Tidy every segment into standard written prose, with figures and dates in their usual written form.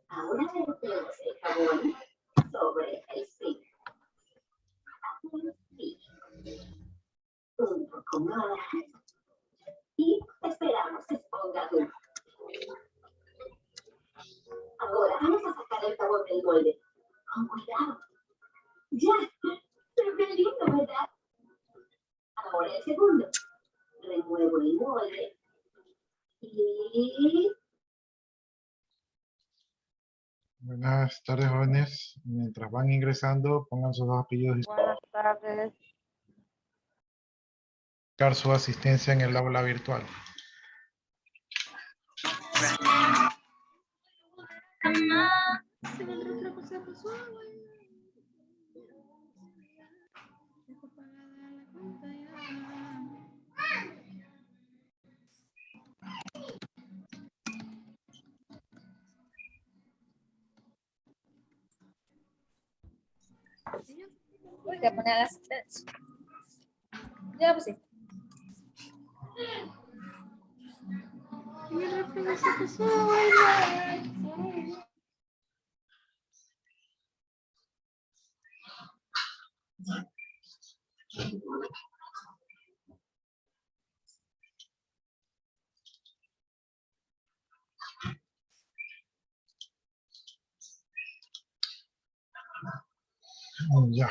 Ahora vertemos el jabón sobre el stick. Un poco más. Y esperamos que se ponga duro. Ahora vamos a sacar el jabón del molde. Con cuidado. Ya. Se ve lindo, ¿verdad? Ahora el segundo. Remuevo el molde. Y... Buenas tardes, jóvenes. Mientras van ingresando, pongan sus dos apellidos y Buenas tardes. buscar su asistencia en el aula virtual. Voy a poner las tres. Ya pues sí. Ya.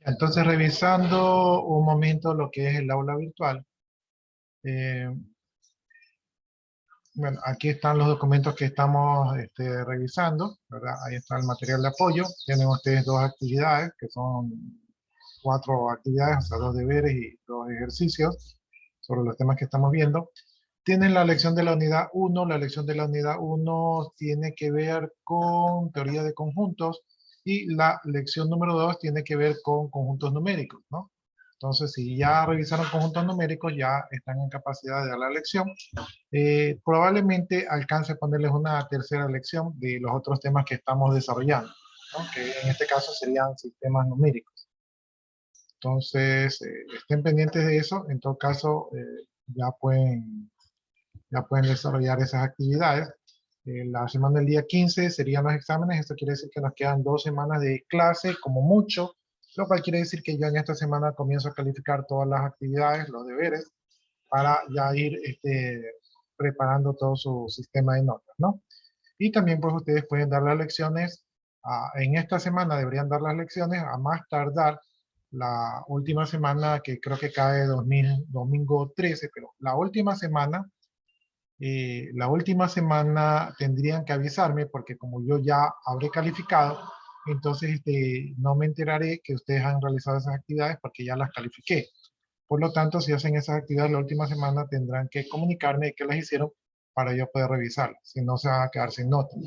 Entonces, revisando un momento lo que es el aula virtual. Bueno, aquí están los documentos que estamos revisando, ¿verdad? Ahí está el material de apoyo. Tienen ustedes dos actividades, que son 4 actividades, o sea, 2 deberes y 2 ejercicios sobre los temas que estamos viendo. Tienen la lección de la unidad 1. La lección de la unidad 1 tiene que ver con teoría de conjuntos y la lección número 2 tiene que ver con conjuntos numéricos, ¿no? Entonces, si ya revisaron conjuntos numéricos, ya están en capacidad de dar la lección. Probablemente alcance a ponerles una tercera lección de los otros temas que estamos desarrollando, ¿no? Que en este caso serían sistemas numéricos. Entonces, estén pendientes de eso. En todo caso, ya pueden desarrollar esas actividades. La semana del día 15 serían los exámenes. Esto quiere decir que nos quedan 2 semanas de clase, como mucho, lo cual quiere decir que yo en esta semana comienzo a calificar todas las actividades, los deberes, para ya ir preparando todo su sistema de notas, ¿no? Y también pues ustedes pueden dar las lecciones, en esta semana deberían dar las lecciones a más tardar la última semana, que creo que cae domingo 13, pero la última semana tendrían que avisarme, porque como yo ya habré calificado, entonces no me enteraré que ustedes han realizado esas actividades porque ya las califiqué. Por lo tanto, si hacen esas actividades la última semana, tendrán que comunicarme que las hicieron para yo poder revisarlas, si no se van a quedar sin notas.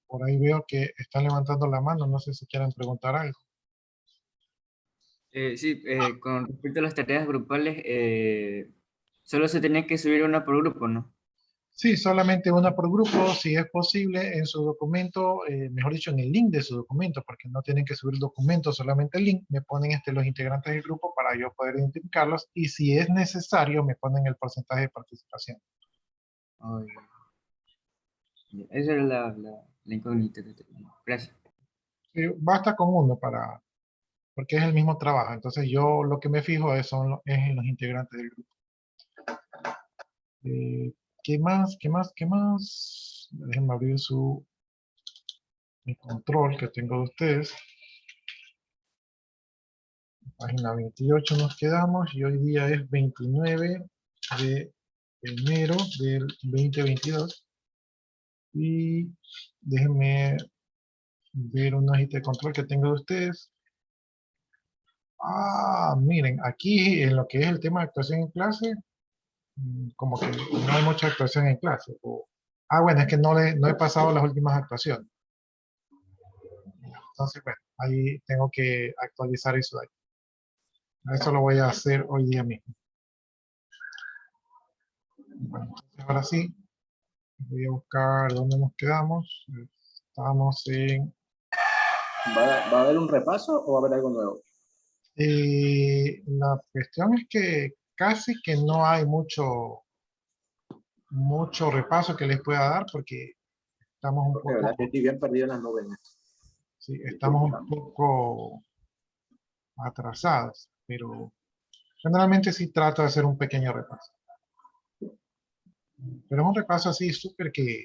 Por ahí veo que están levantando la mano, no sé si quieren preguntar algo. Sí, con respecto a las tareas grupales, solo se tenía que subir una por grupo, ¿no? Sí, solamente una por grupo, si es posible, en su documento, mejor dicho, en el link de su documento, porque no tienen que subir el documento, solamente el link, me ponen los integrantes del grupo para yo poder identificarlos, y si es necesario, me ponen el porcentaje de participación. Ay, esa era la incógnita que tenía. Gracias. Sí, basta con uno porque es el mismo trabajo, entonces yo lo que me fijo es en los integrantes del grupo. ¿Qué más? ¿Qué más? ¿Qué más? Déjenme abrir el control que tengo de ustedes. Página 28 nos quedamos y hoy día es 29 de enero del 2022. Y déjenme ver una hojita de control que tengo de ustedes. Miren, aquí en lo que es el tema de actuación en clase, como que no hay mucha actuación en clase. Bueno, es que no he pasado las últimas actuaciones. Entonces, bueno, ahí tengo que actualizar eso de ahí. Eso lo voy a hacer hoy día mismo. Bueno, entonces ahora sí, voy a buscar dónde nos quedamos. Estamos en... ¿Va a haber un repaso o va a haber algo nuevo? La cuestión es que casi que no hay mucho repaso que les pueda dar porque estamos un Porque de verdad que estoy bien perdido en las nubes. sí, estamos un poco atrasados, pero generalmente sí trato de hacer un pequeño repaso. Pero es un repaso así súper que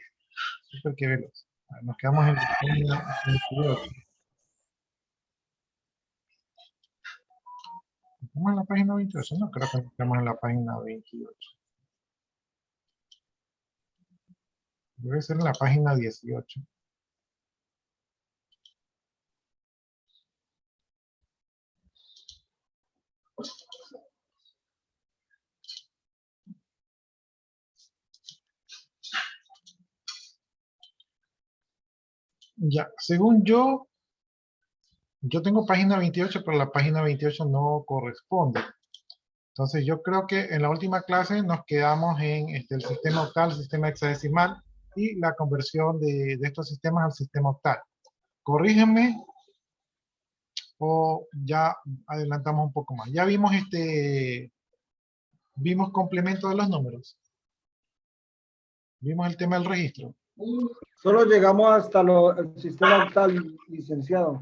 veloz. Nos quedamos en la página 28. ¿Estamos en la página 28? No, creo que estamos en la página 28. Debe ser en la página 18. Ya, según yo tengo página 28, pero la página 28 no corresponde. Entonces yo creo que en la última clase nos quedamos en el sistema octal, sistema hexadecimal y la conversión de estos sistemas al sistema octal. Corrígenme o ya adelantamos un poco más. Ya vimos vimos complemento de los números. Vimos el tema del registro. Solo llegamos hasta el sistema octal, licenciado.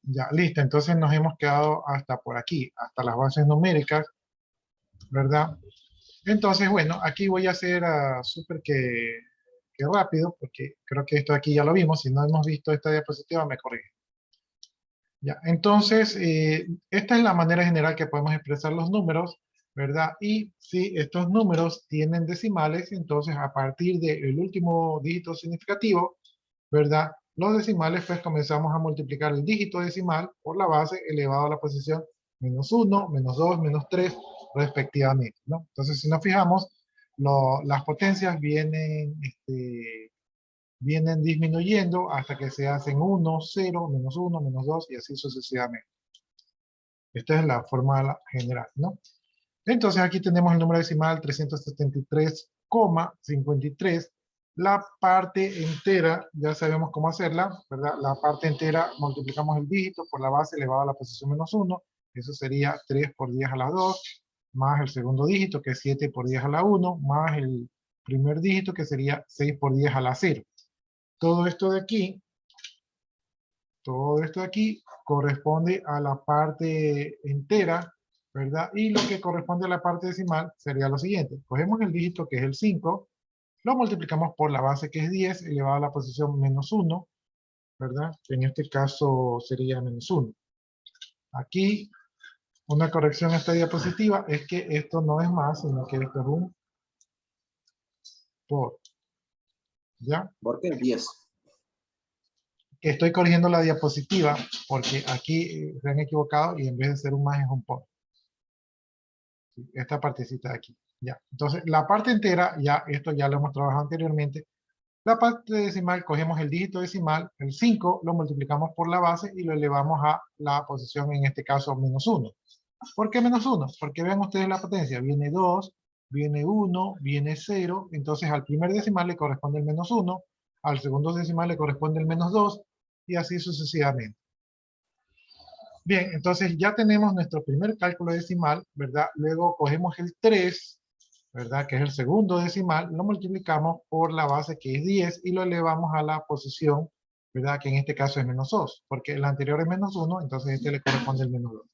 Ya, listo. Entonces nos hemos quedado hasta por aquí, hasta las bases numéricas, ¿verdad? Entonces, bueno, aquí voy a hacer súper que rápido, porque creo que esto aquí ya lo vimos. Si no hemos visto esta diapositiva, me corrige. Ya, entonces, esta es la manera general que podemos expresar los números, ¿verdad? Y si estos números tienen decimales, entonces a partir del último dígito significativo, ¿verdad? Los decimales, pues comenzamos a multiplicar el dígito decimal por la base elevado a la posición -1, -2, -3, respectivamente, ¿no? Entonces, si nos fijamos, las potencias vienen disminuyendo hasta que se hacen 1, 0, -1, -2 y así sucesivamente. Esta es la fórmula general, ¿no? Entonces aquí tenemos el número decimal 373,53. La parte entera, ya sabemos cómo hacerla, ¿verdad? La parte entera multiplicamos el dígito por la base elevado a la posición -1. Eso sería 3 por 10 a la 2, más el segundo dígito, que es 7 por 10 a la 1, más el primer dígito, que sería 6 por 10 a la 0. Todo esto de aquí corresponde a la parte entera, ¿verdad? Y lo que corresponde a la parte decimal sería lo siguiente. Cogemos el dígito que es el 5, lo multiplicamos por la base que es 10 elevado a la posición -1, ¿verdad? Que en este caso sería -1. Aquí, una corrección a esta diapositiva es que esto no es más, sino que esto es un por. ¿Ya? ¿Por qué 10? Estoy corrigiendo la diapositiva porque aquí se han equivocado y en vez de ser un más es un por. Esta partecita de aquí. Ya. Entonces, la parte entera, ya esto ya lo hemos trabajado anteriormente. La parte decimal, cogemos el dígito decimal, el 5, lo multiplicamos por la base y lo elevamos a la posición, en este caso, -1. ¿Por qué -1? Porque vean ustedes la potencia. Viene 2, viene 1, viene 0. Entonces, al primer decimal le corresponde el -1, al segundo decimal le corresponde el -2, y así sucesivamente. Bien, entonces ya tenemos nuestro primer cálculo decimal, ¿verdad? Luego cogemos el 3, ¿verdad? Que es el segundo decimal, lo multiplicamos por la base que es 10 y lo elevamos a la posición, ¿verdad? Que en este caso es -2, porque el anterior es -1, entonces este le corresponde el -2.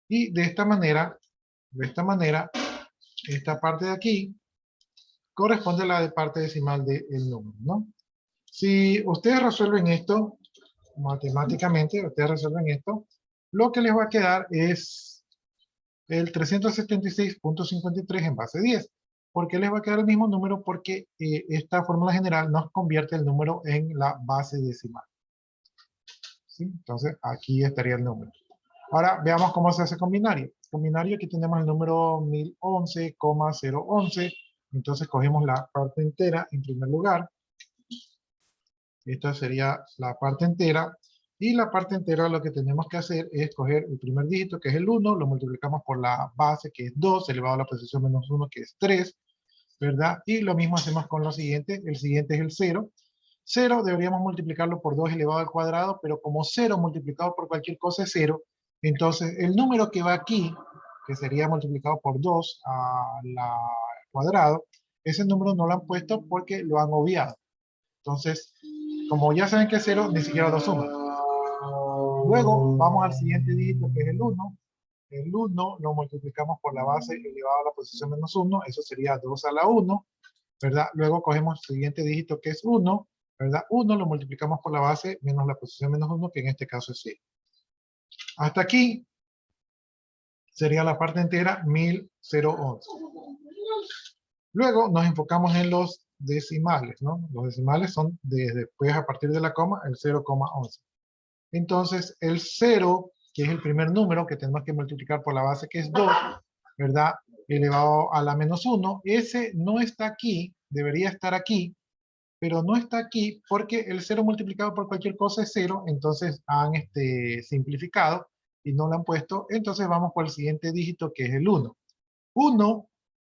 Y de esta manera, esta parte de aquí corresponde a la parte decimal del número, ¿no? Si ustedes resuelven esto, matemáticamente, ustedes resuelven esto, lo que les va a quedar es el 376.53 en base 10. ¿Por qué les va a quedar el mismo número? Porque esta fórmula general nos convierte el número en la base decimal. ¿sí? Entonces, aquí estaría el número. Ahora, veamos cómo se hace con binario. Con binario aquí tenemos el número 1011,011. Entonces, cogemos la parte entera en primer lugar. Esta sería la parte entera. Y la parte entera lo que tenemos que hacer es coger el primer dígito, que es el 1, lo multiplicamos por la base, que es 2, elevado a la posición menos 1, que es 3, ¿verdad? Y lo mismo hacemos con lo siguiente. El siguiente es el 0. 0 deberíamos multiplicarlo por 2 elevado al cuadrado, pero como 0 multiplicado por cualquier cosa es 0, entonces el número que va aquí, que sería multiplicado por 2 al cuadrado, ese número no lo han puesto porque lo han obviado. Entonces, como ya saben que es 0, ni siquiera lo suman. Luego vamos al siguiente dígito, que es el 1. El 1 lo multiplicamos por la base elevado a la posición menos 1, eso sería 2 a la 1, ¿verdad? Luego cogemos el siguiente dígito, que es 1, ¿verdad? 1 lo multiplicamos por la base menos la posición menos 1, que en este caso es 0. Hasta aquí sería la parte entera 1011. Luego nos enfocamos en los decimales, ¿no? Los decimales son después a partir de la coma el 0,11. Entonces el 0, que es el primer número que tenemos que multiplicar por la base que es 2, ¿verdad? Elevado a la menos 1, ese no está aquí, debería estar aquí, pero no está aquí porque el 0 multiplicado por cualquier cosa es 0, entonces han simplificado y no lo han puesto, entonces vamos por el siguiente dígito que es el 1. 1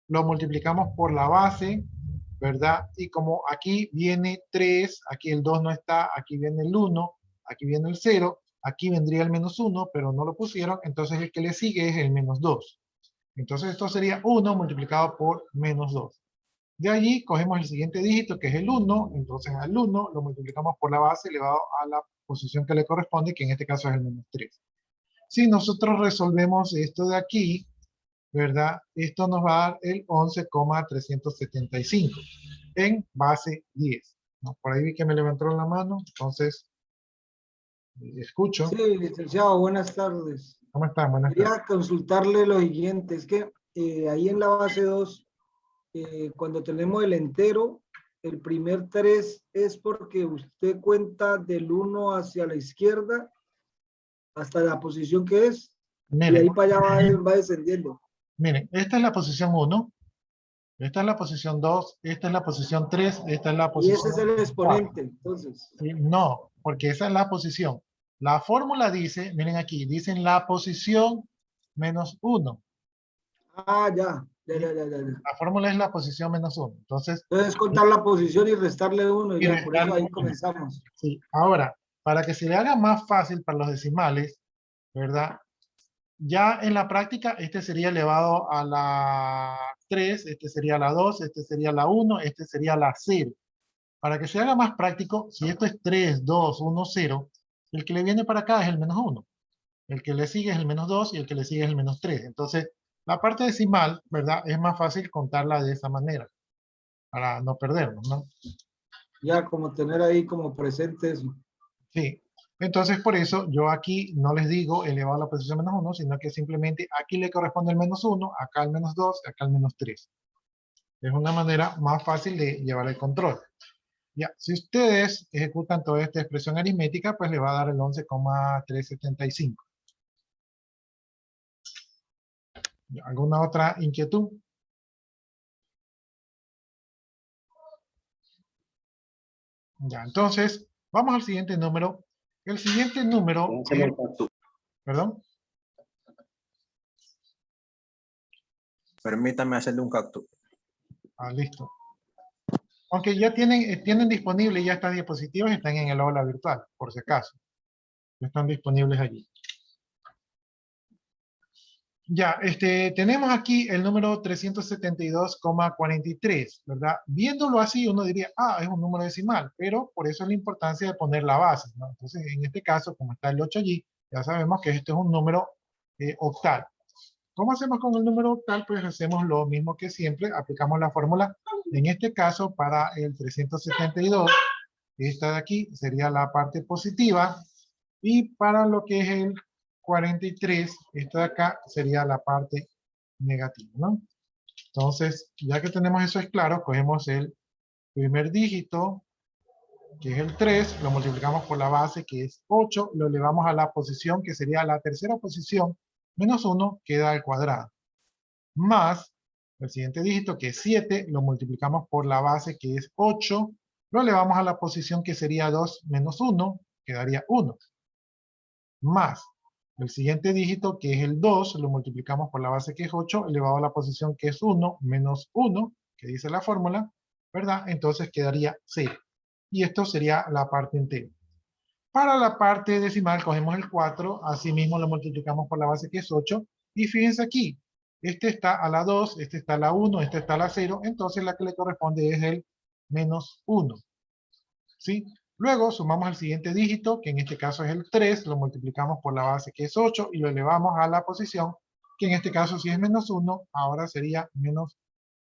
lo multiplicamos por la base, ¿verdad? Y como aquí viene 3, aquí el 2 no está, aquí viene el 1, aquí viene el 0, aquí vendría el menos 1, pero no lo pusieron, entonces el que le sigue es el menos 2. Entonces esto sería 1 multiplicado por menos 2. De allí cogemos el siguiente dígito, que es el 1, entonces al 1 lo multiplicamos por la base elevado a la posición que le corresponde, que en este caso es el menos 3. Si nosotros resolvemos esto de aquí, ¿verdad? Esto nos va a dar el 11,375 en base 10. ¿No? Por ahí vi que me levantaron la mano, entonces escucho. Sí, licenciado, buenas tardes. ¿Cómo están? Buenas tardes. Quería consultarle lo siguiente, es que ahí en la base 2, cuando tenemos el entero, el primer 3 es porque usted cuenta del 1 hacia la izquierda hasta la posición que es, y Miren, ahí para allá va descendiendo. miren, esta es la posición 1, esta es la posición 2, esta es la posición 3, esta es la Y posición ese es el 4. exponente, entonces. ¿Sí? No, porque esa es la posición. La fórmula dice, miren aquí, dicen la posición menos 1. Ah, ya. La fórmula es la posición menos 1. Entonces, Entonces contar la posición y restarle 1, y ya, por eso restarle ahí 1. comenzamos. Sí, ahora, para que se le haga más fácil para los decimales, ¿verdad? Ya en la práctica, este sería elevado a la 3, este sería la 2, este sería la 1, este sería la 0. Para que se haga más práctico, si esto es 3, 2, 1, 0, el que le viene para acá es el menos 1. El que le sigue es el menos 2 y el que le sigue es el menos 3. Entonces, la parte decimal, ¿verdad? Es más fácil contarla de esa manera, para no perdernos, ¿no? Ya, como tener ahí como presente eso. Sí. Entonces, por eso yo aquí no les digo elevado a la posición menos 1, sino que simplemente aquí le corresponde el menos 1, acá el menos 2, acá el menos 3. Es una manera más fácil de llevar el control. Ya, si ustedes ejecutan toda esta expresión aritmética, pues le va a dar el 11,375. ¿Alguna otra inquietud? Ya, entonces, vamos al siguiente número. El siguiente número es, perdón, Permítame hacerle un cactus. listo. Aunque ya tienen disponibles ya estas diapositivas, están en el aula virtual, por si acaso. Están disponibles allí. Ya, tenemos aquí el número 372,43, ¿verdad? Viéndolo así, uno diría, es un número decimal, pero por eso es la importancia de poner la base, ¿no? Entonces, en este caso, como está el 8 allí, ya sabemos que este es un número octal. ¿Cómo hacemos con el número octal? Pues hacemos lo mismo que siempre, aplicamos la fórmula. En este caso, para el 372, esta de aquí sería la parte positiva, y para lo que es el 43, esta de acá sería la parte negativa, ¿no? Entonces, ya que tenemos eso es claro, cogemos el primer dígito, que es el 3, lo multiplicamos por la base, que es 8, lo elevamos a la posición, que sería la tercera posición, menos 1, queda al cuadrado. Más el siguiente dígito, que es 7, lo multiplicamos por la base, que es 8, lo elevamos a la posición, que sería 2 menos 1, quedaría 1. Más el siguiente dígito, que es el 2, lo multiplicamos por la base, que es 8, elevado a la posición, que es 1, menos 1, que dice la fórmula, ¿verdad? Entonces quedaría 0. Y esto sería la parte entera. Para la parte decimal cogemos el 4, asimismo lo multiplicamos por la base, que es 8, y fíjense aquí, este está a la 2, este está a la 1, este está a la 0, entonces la que le corresponde es el menos 1. ¿Sí? Luego sumamos el siguiente dígito, que en este caso es el 3, lo multiplicamos por la base, que es 8, y lo elevamos a la posición, que en este caso si es menos 1, ahora sería menos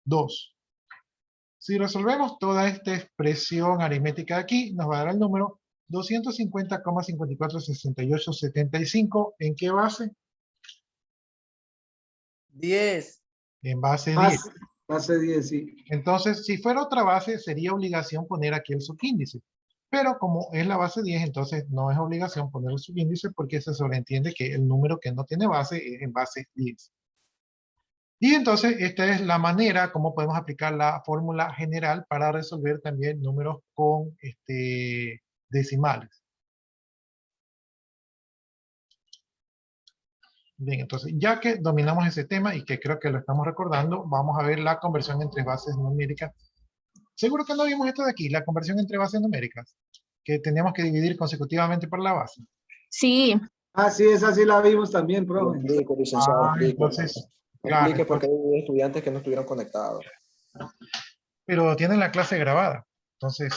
2. Si resolvemos toda esta expresión aritmética de aquí, nos va a dar el número 250,546875. ¿En qué base? 10. En base 10. Base 10, sí. Entonces, si fuera otra base, sería obligación poner aquí el subíndice. Pero como es la base 10, entonces no es obligación poner el subíndice porque se sobreentiende que el número que no tiene base es en base 10. Y entonces esta es la manera como podemos aplicar la fórmula general para resolver también números con decimales. Bien, entonces ya que dominamos ese tema y que creo que lo estamos recordando, vamos a ver la conversión entre bases numéricas. Seguro que no vimos esto de aquí, la conversión entre bases numéricas, que tenemos que dividir consecutivamente por la base. Sí, Ah, sí, esa sí la vimos también, profe. Explico, licenciado, explico. Entonces, claro, Explique por qué hay estudiantes que no estuvieron conectados. pero tienen la clase grabada. Entonces,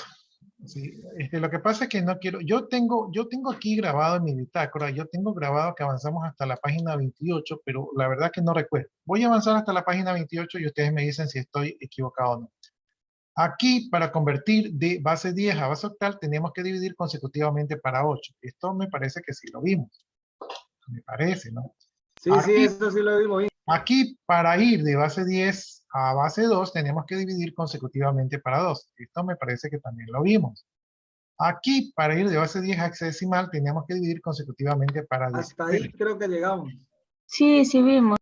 sí, lo que pasa es que no quiero, yo tengo aquí grabado en mi bitácora, yo tengo grabado que avanzamos hasta la página 28, pero la verdad que no recuerdo. Voy a avanzar hasta la página 28 y ustedes me dicen si estoy equivocado o no. Aquí, para convertir de base 10 a base octal, tenemos que dividir consecutivamente para 8. Esto me parece que sí lo vimos. Me parece, ¿no? Sí, sí, eso sí lo vimos bien. Aquí, para ir de base 10 a base 2, tenemos que dividir consecutivamente para 2. Esto me parece que también lo vimos. Aquí, para ir de base 10 a hexadecimal, teníamos que dividir consecutivamente para 10. Hasta ahí creo que llegamos. sí, sí vimos.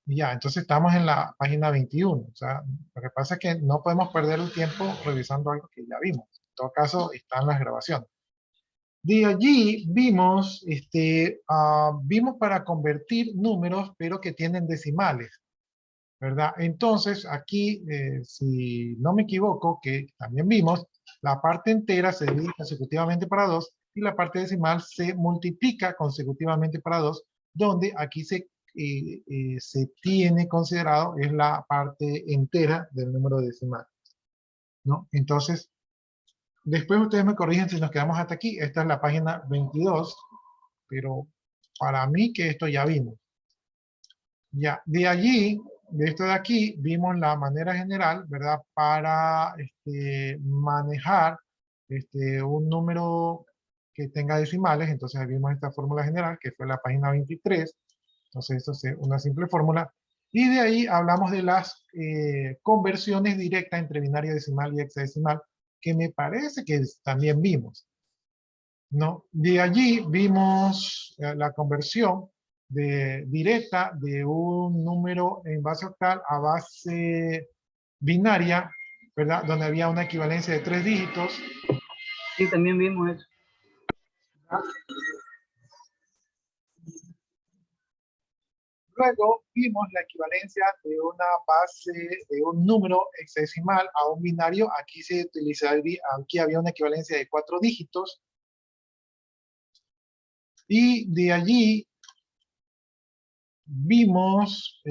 Ya, entonces estamos en la página 21. O sea, lo que pasa es que no podemos perder el tiempo revisando algo que ya vimos. En todo caso, están las grabaciones. De allí vimos, vimos para convertir números, pero que tienen decimales, ¿verdad? Entonces, aquí, si no me equivoco, que también vimos, la parte entera se divide consecutivamente para 2 y la parte decimal se multiplica consecutivamente para 2, donde aquí se tiene considerado es la parte entera del número decimal, ¿no? Entonces, después ustedes me corrigen si nos quedamos hasta aquí. Esta es la página 22, pero para mí que esto ya vimos. Ya, de allí, de esto de aquí, vimos la manera general, ¿verdad? Para manejar un número que tenga decimales. Entonces vimos esta fórmula general, que fue la página 23. Entonces esto es una simple fórmula. Y de ahí hablamos de las conversiones directas entre binario decimal y hexadecimal, que me parece que también vimos, ¿no? De allí vimos la conversión directa de un número en base octal a base binaria, ¿verdad? Donde había una equivalencia de 3 dígitos. Sí, también vimos eso. Luego vimos la equivalencia de una base, de un número hexadecimal a un binario. Aquí se utilizaría, aquí había una equivalencia de 4 dígitos. Y de allí vimos,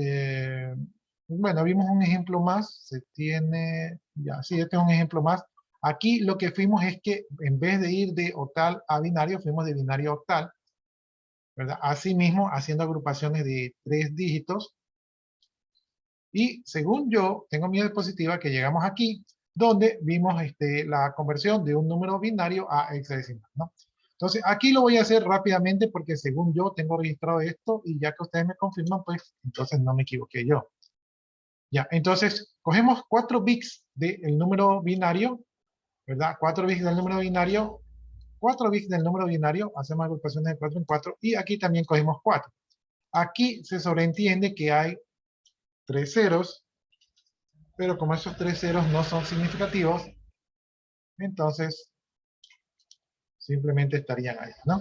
bueno, vimos un ejemplo más. Se tiene, ya, sí, este es un ejemplo más. Aquí lo que fuimos es que en vez de ir de octal a binario, fuimos de binario a octal, ¿verdad? Asimismo, haciendo agrupaciones de 3 dígitos. Y según yo, tengo mi diapositiva que llegamos aquí, donde vimos la conversión de un número binario a hexadecimal, ¿no? Entonces, aquí lo voy a hacer rápidamente porque según yo tengo registrado esto y ya que ustedes me confirman, pues entonces no me equivoqué yo. Ya, entonces, cogemos 4 bits del número binario, ¿verdad? 4 bits del número binario, 4 bits del número binario, hacemos agrupaciones de 4 en 4, y aquí también cogemos 4. Aquí se sobreentiende que hay 3 ceros, pero como esos 3 ceros no son significativos, entonces simplemente estarían ahí, ¿no?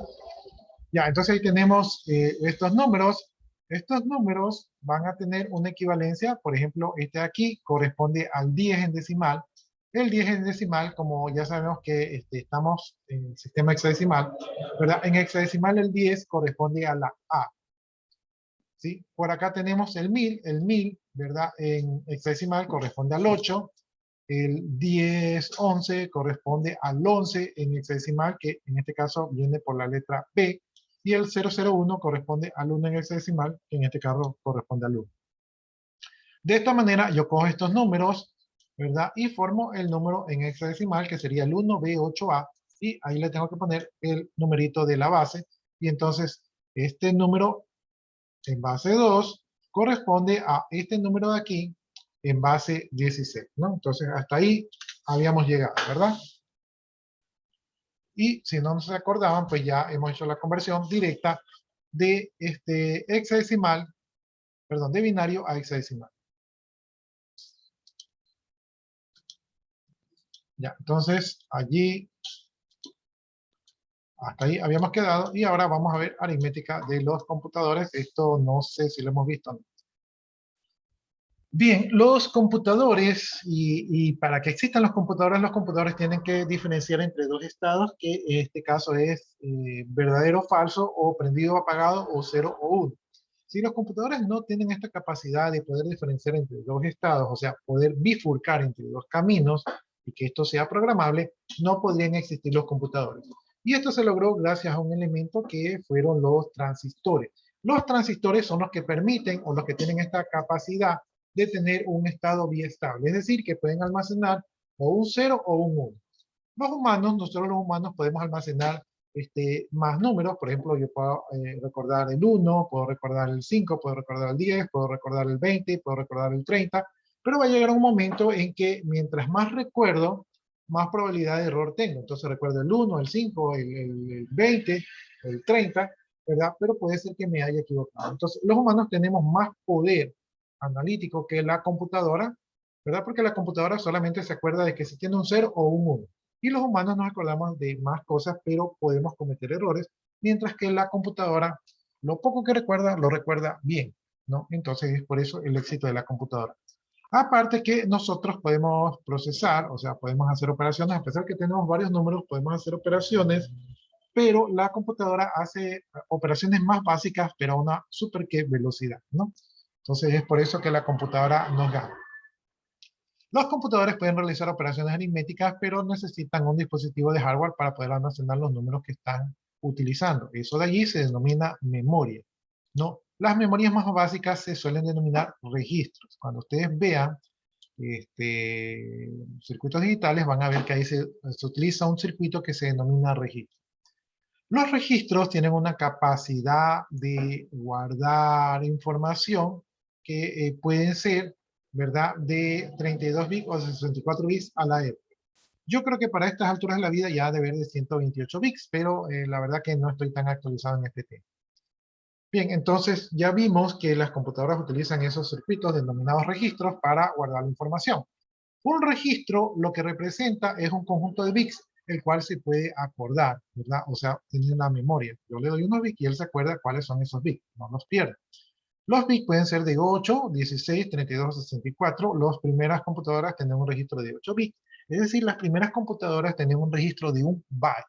Ya, entonces ahí tenemos estos números. Estos números van a tener una equivalencia, por ejemplo, este de aquí corresponde al 10 en decimal. El 10 en decimal, como ya sabemos que estamos en el sistema hexadecimal, ¿verdad? En hexadecimal el 10 corresponde a la A. ¿Sí? Por acá tenemos el 1000, ¿verdad? En hexadecimal corresponde al 8. El 1011 corresponde al 11 en hexadecimal, que en este caso viene por la letra B. Y el 001 corresponde al 1 en hexadecimal, que en este caso corresponde al 1. De esta manera yo cojo estos números, ¿verdad? Y formo el número en hexadecimal, que sería el 1B8A, y ahí le tengo que poner el numerito de la base. Y entonces este número en base 2 corresponde a este número de aquí en base 16, ¿no? Entonces hasta ahí habíamos llegado, ¿verdad? Y si no se acordaban, pues ya hemos hecho la conversión directa de hexadecimal, perdón, de binario a hexadecimal. Ya, entonces allí, hasta ahí habíamos quedado, y ahora vamos a ver aritmética de los computadores. Esto no sé si lo hemos visto, ¿no? Bien, los computadores, y para que existan los computadores tienen que diferenciar entre dos estados, que en este caso es verdadero o falso, o prendido o apagado, o 0 o 1. Si los computadores no tienen esta capacidad de poder diferenciar entre dos estados, o sea, poder bifurcar entre dos caminos, y que esto sea programable, no podrían existir los computadores. Y esto se logró gracias a un elemento que fueron los transistores. Los transistores son los que permiten, o los que tienen esta capacidad de tener un estado biestable, es decir, que pueden almacenar o un 0 o un 1. Nosotros los humanos podemos almacenar más números. Por ejemplo, yo puedo recordar el 1, puedo recordar el 5, puedo recordar el 10, puedo recordar el 20, puedo recordar el 30, pero va a llegar un momento en que mientras más recuerdo, más probabilidad de error tengo. Entonces recuerdo el 1, el 5, el 20, el 30, ¿verdad? Pero puede ser que me haya equivocado. Entonces los humanos tenemos más poder analítico que la computadora, ¿verdad? Porque la computadora solamente se acuerda de que si tiene un 0 o un 1. Y los humanos nos acordamos de más cosas, pero podemos cometer errores, mientras que la computadora, lo poco que recuerda, lo recuerda bien, ¿no? Entonces es por eso el éxito de la computadora. Aparte que nosotros podemos procesar, o sea, podemos hacer operaciones, a pesar que tenemos varios números, podemos hacer operaciones, pero la computadora hace operaciones más básicas, pero a una super velocidad, ¿no? Entonces es por eso que la computadora nos gana. Los computadores pueden realizar operaciones aritméticas, pero necesitan un dispositivo de hardware para poder almacenar los números que están utilizando. Eso de allí se denomina memoria, ¿no? Las memorias más básicas se suelen denominar registros. Cuando ustedes vean circuitos digitales, van a ver que ahí se utiliza un circuito que se denomina registro. Los registros tienen una capacidad de guardar información que pueden ser, ¿verdad?, de 32 bits o 64 bits a la época. Yo creo que para estas alturas de la vida ya debe de 128 bits, pero la verdad que no estoy tan actualizado en este tema. Bien, entonces ya vimos que las computadoras utilizan esos circuitos denominados registros para guardar la información. Un registro lo que representa es un conjunto de bits, el cual se puede acordar, ¿verdad? O sea, tiene una memoria. Yo le doy unos bits y él se acuerda cuáles son esos bits, no los pierde. Los bits pueden ser de 8, 16, 32 o 64. Las primeras computadoras tenían un registro de 8 bits. Es decir, las primeras computadoras tenían un registro de un byte.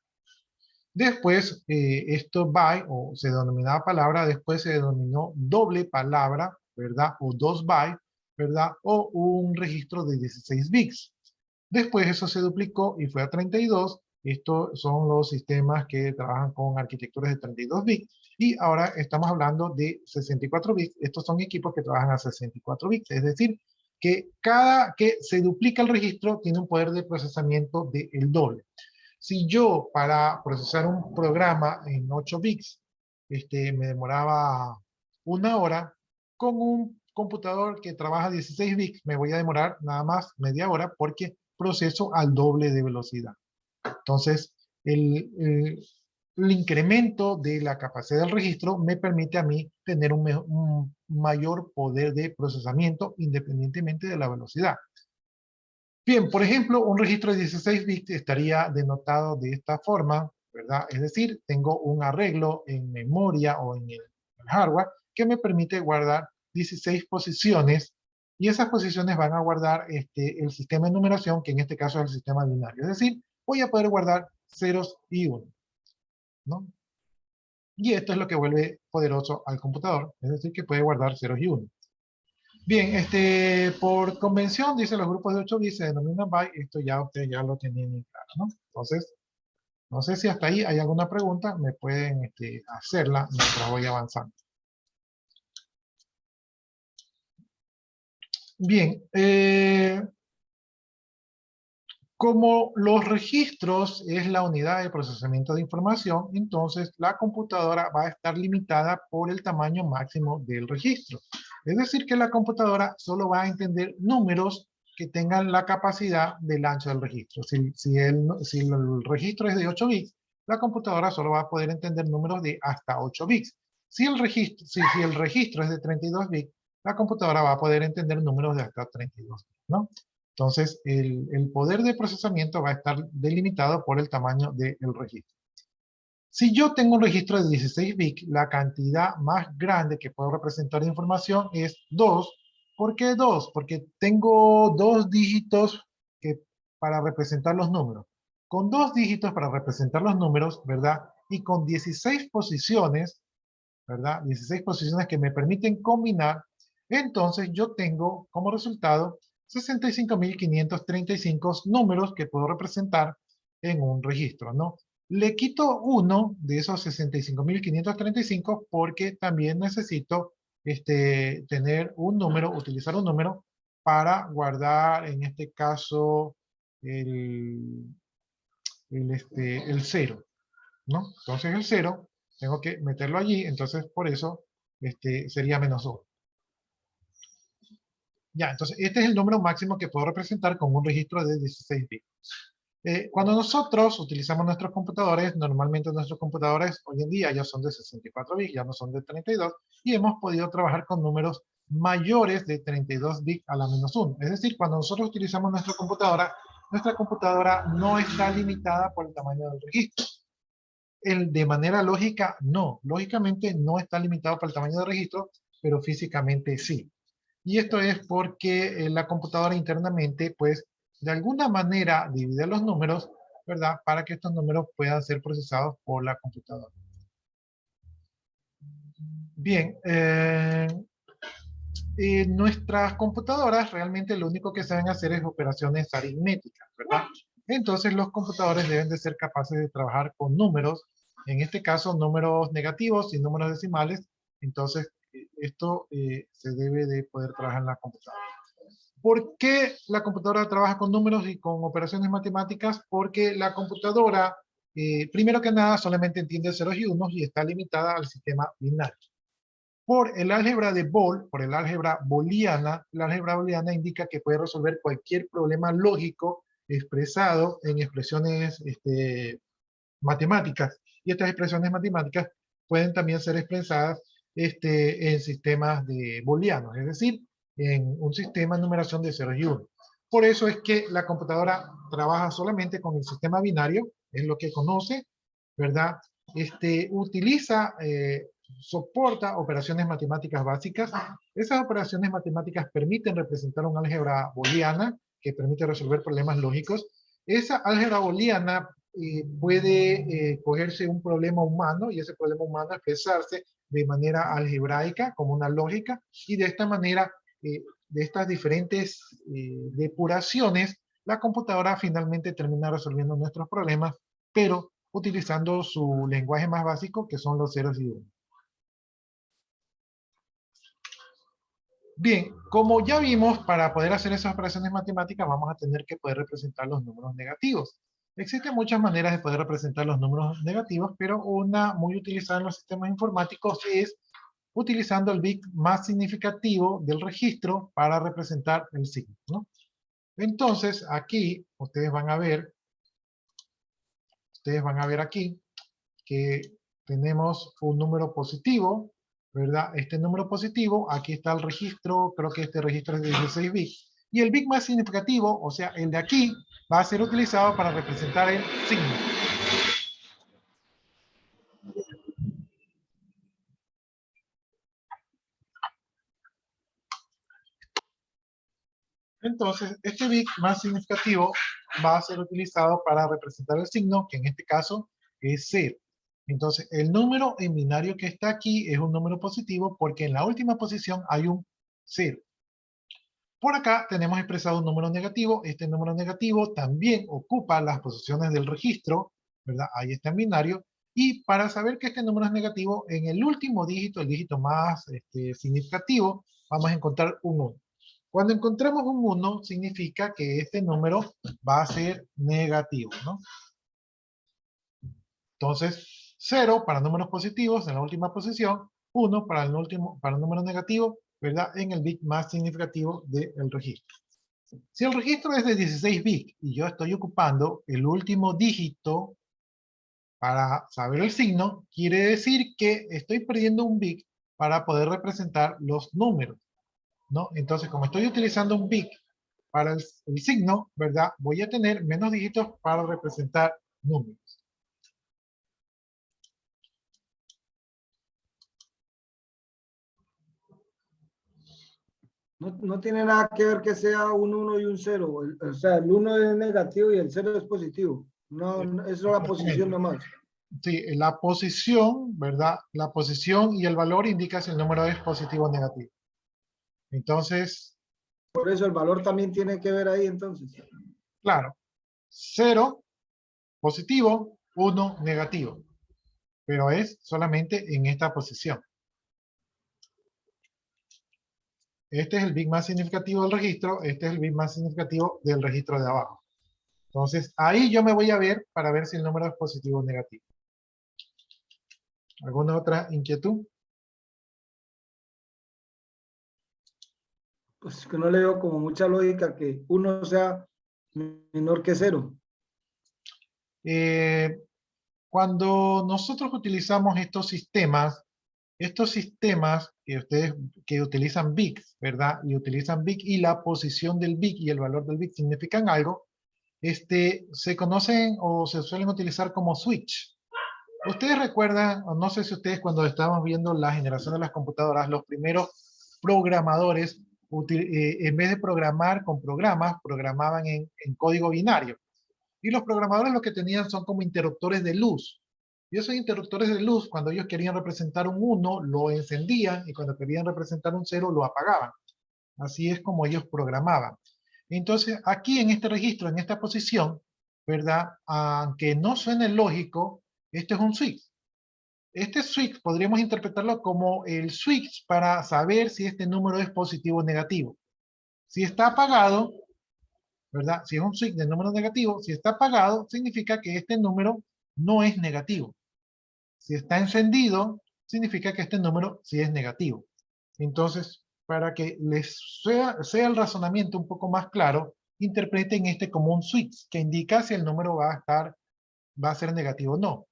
Después, esto byte, o se denominaba palabra, después se denominó doble palabra, ¿verdad? O 2 bytes, ¿verdad? O un registro de 16 bits. Después eso se duplicó y fue a 32. Estos son los sistemas que trabajan con arquitecturas de 32 bits. Y ahora estamos hablando de 64 bits. Estos son equipos que trabajan a 64 bits. Es decir, que cada que se duplica el registro tiene un poder de procesamiento del doble. Si yo para procesar un programa en 8 bits me demoraba 1 hora, con un computador que trabaja 16 bits me voy a demorar nada más media hora, porque proceso al doble de velocidad. Entonces, el incremento de la capacidad del registro me permite a mí tener un mayor poder de procesamiento independientemente de la velocidad. Bien, por ejemplo, un registro de 16 bits estaría denotado de esta forma, ¿verdad? Es decir, tengo un arreglo en memoria o en el hardware que me permite guardar 16 posiciones y esas posiciones van a guardar el sistema de numeración, que en este caso es el sistema binario. Es decir, voy a poder guardar ceros y unos, ¿no? Y esto es lo que vuelve poderoso al computador, es decir, que puede guardar ceros y unos. Bien, por convención, dice los grupos de 8 bits se denominan byte, esto ya ustedes ya lo tenían bien claro, ¿no? Entonces, no sé si hasta ahí hay alguna pregunta, me pueden hacerla mientras voy avanzando. Bien, como los registros es la unidad de procesamiento de información, entonces la computadora va a estar limitada por el tamaño máximo del registro. Es decir, que la computadora solo va a entender números que tengan la capacidad del ancho del registro. Si el registro es de 8 bits, la computadora solo va a poder entender números de hasta 8 bits. Si el registro es de 32 bits, la computadora va a poder entender números de hasta 32 bits, ¿no? Entonces, el poder de procesamiento va a estar delimitado por el tamaño del registro. Si yo tengo un registro de 16 bits, la cantidad más grande que puedo representar de información es 2. ¿Por qué 2? Porque tengo 2 dígitos para representar los números. Con 2 dígitos para representar los números, ¿verdad? Y con 16 posiciones, ¿verdad? 16 posiciones que me permiten combinar, entonces yo tengo como resultado 65.535 números que puedo representar en un registro, ¿no? Le quito uno de esos 65.535 porque también necesito tener un número, utilizar un número para guardar, en este caso, el 0, ¿no? Entonces el 0 tengo que meterlo allí, entonces por eso sería -1. Ya, entonces este es el número máximo que puedo representar con un registro de 16 bits. Cuando nosotros utilizamos nuestros computadores, normalmente nuestros computadores hoy en día ya son de 64 bits, ya no son de 32, y hemos podido trabajar con números mayores de 32 bits a la -1. Es decir, cuando nosotros utilizamos nuestra computadora no está limitada por el tamaño del registro. De manera lógica, no. Lógicamente no está limitado por el tamaño del registro, pero físicamente sí. Y esto es porque la computadora internamente, pues, de alguna manera divide los números, ¿verdad? Para que estos números puedan ser procesados por la computadora. Bien, nuestras computadoras realmente lo único que saben hacer es operaciones aritméticas, ¿verdad? Entonces los computadores deben de ser capaces de trabajar con números, en este caso números negativos y números decimales. Entonces esto se debe de poder trabajar en la computadora. ¿Por qué la computadora trabaja con números y con operaciones matemáticas? Porque la computadora, primero que nada, solamente entiende ceros y unos y está limitada al sistema binario. Por el álgebra de Boole, por el álgebra booleana, la álgebra booleana indica que puede resolver cualquier problema lógico expresado en expresiones matemáticas. Y estas expresiones matemáticas pueden también ser expresadas en sistemas de booleanos, es decir, en un sistema de numeración de ceros y unos. Por eso es que la computadora trabaja solamente con el sistema binario, es lo que conoce, ¿verdad? Utiliza, soporta operaciones matemáticas básicas. Esas operaciones matemáticas permiten representar una álgebra booleana que permite resolver problemas lógicos. Esa álgebra booleana puede cogerse un problema humano y ese problema humano expresarse de manera algebraica, como una lógica, y de esta manera, de estas diferentes depuraciones, la computadora finalmente termina resolviendo nuestros problemas, pero utilizando su lenguaje más básico, que son los ceros y unos. Bien, como ya vimos, para poder hacer esas operaciones matemáticas vamos a tener que poder representar los números negativos. Existen muchas maneras de poder representar los números negativos, pero una muy utilizada en los sistemas informáticos es utilizando el bit más significativo del registro para representar el signo, ¿no? Entonces, aquí ustedes van a ver aquí que tenemos un número positivo, ¿verdad? Este número positivo, aquí está el registro, creo que este registro es de 16 bits. Y el bit más significativo, o sea, el de aquí, va a ser utilizado para representar el signo. Entonces, este bit más significativo va a ser utilizado para representar el signo, que en este caso es 0. Entonces, el número en binario que está aquí es un número positivo porque en la última posición hay un 0. Por acá tenemos expresado un número negativo. Este número negativo también ocupa las posiciones del registro, ¿verdad? Ahí está en binario. Y para saber que este número es negativo, en el último dígito, el dígito más significativo, vamos a encontrar un 1. Cuando encontramos un 1, significa que este número va a ser negativo, ¿no? Entonces, 0 para números positivos en la última posición, 1 para el número negativo, ¿verdad? En el bit más significativo del registro. Si el registro es de 16 bits y yo estoy ocupando el último dígito para saber el signo, quiere decir que estoy perdiendo un bit para poder representar los números, ¿no? Entonces, como estoy utilizando un bit para el signo, ¿verdad? Voy a tener menos dígitos para representar números. No tiene nada que ver que sea un 1 y un 0. O sea, el 1 es negativo y el 0 es positivo. No, eso es la posición nomás. Sí, la posición, ¿verdad? La posición y el valor indica si el número es positivo o negativo. Entonces, Por eso el valor también tiene que ver ahí entonces. claro, 0 positivo, 1 negativo. Pero es solamente en esta posición. Este es el bit más significativo del registro, este es el bit más significativo del registro de abajo. Entonces, ahí yo me voy a ver para ver si el número es positivo o negativo. ¿Alguna otra inquietud? Pues que no le veo como mucha lógica que 1 sea menor que 0. Cuando nosotros utilizamos estos sistemas que ustedes que utilizan bits, ¿verdad? Y utilizan bit y la posición del bit y el valor del bit significan algo, se conocen o se suelen utilizar como switch. Ustedes recuerdan, o no sé si ustedes cuando estábamos viendo la generación de las computadoras, los primeros programadores, en vez de programar con programas, programaban en código binario. Y los programadores lo que tenían son como interruptores de luz. Y esos interruptores de luz, cuando ellos querían representar un 1, lo encendían, y cuando querían representar un 0, lo apagaban. Así es como ellos programaban. Entonces, aquí en este registro, en esta posición, ¿verdad? Aunque no suene lógico, este es un switch. Este switch podríamos interpretarlo como el switch para saber si este número es positivo o negativo. Si está apagado, ¿verdad? Si es un switch de número negativo, si está apagado, significa que este número no es negativo. Si está encendido, significa que este número sí es negativo. Entonces, para que les sea el razonamiento un poco más claro, interpreten este como un switch, que indica si el número va a ser negativo o no.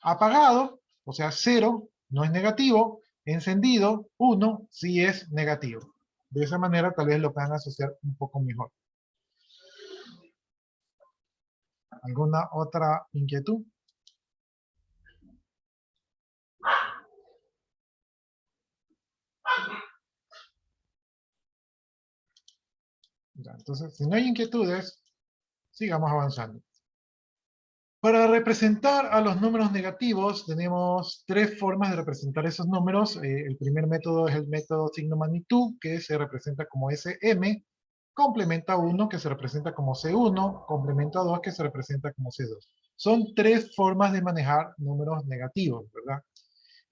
Apagado, o sea, 0, no es negativo. Encendido, 1, sí es negativo. De esa manera tal vez lo puedan asociar un poco mejor. ¿Alguna otra inquietud? Ya, entonces, si no hay inquietudes, sigamos avanzando. Para representar a los números negativos, tenemos tres formas de representar esos números. El primer método es el método signo magnitud, que se representa como SM, complemento a 1, que se representa como C1, complemento a 2, que se representa como C2. Son tres formas de manejar números negativos, ¿verdad?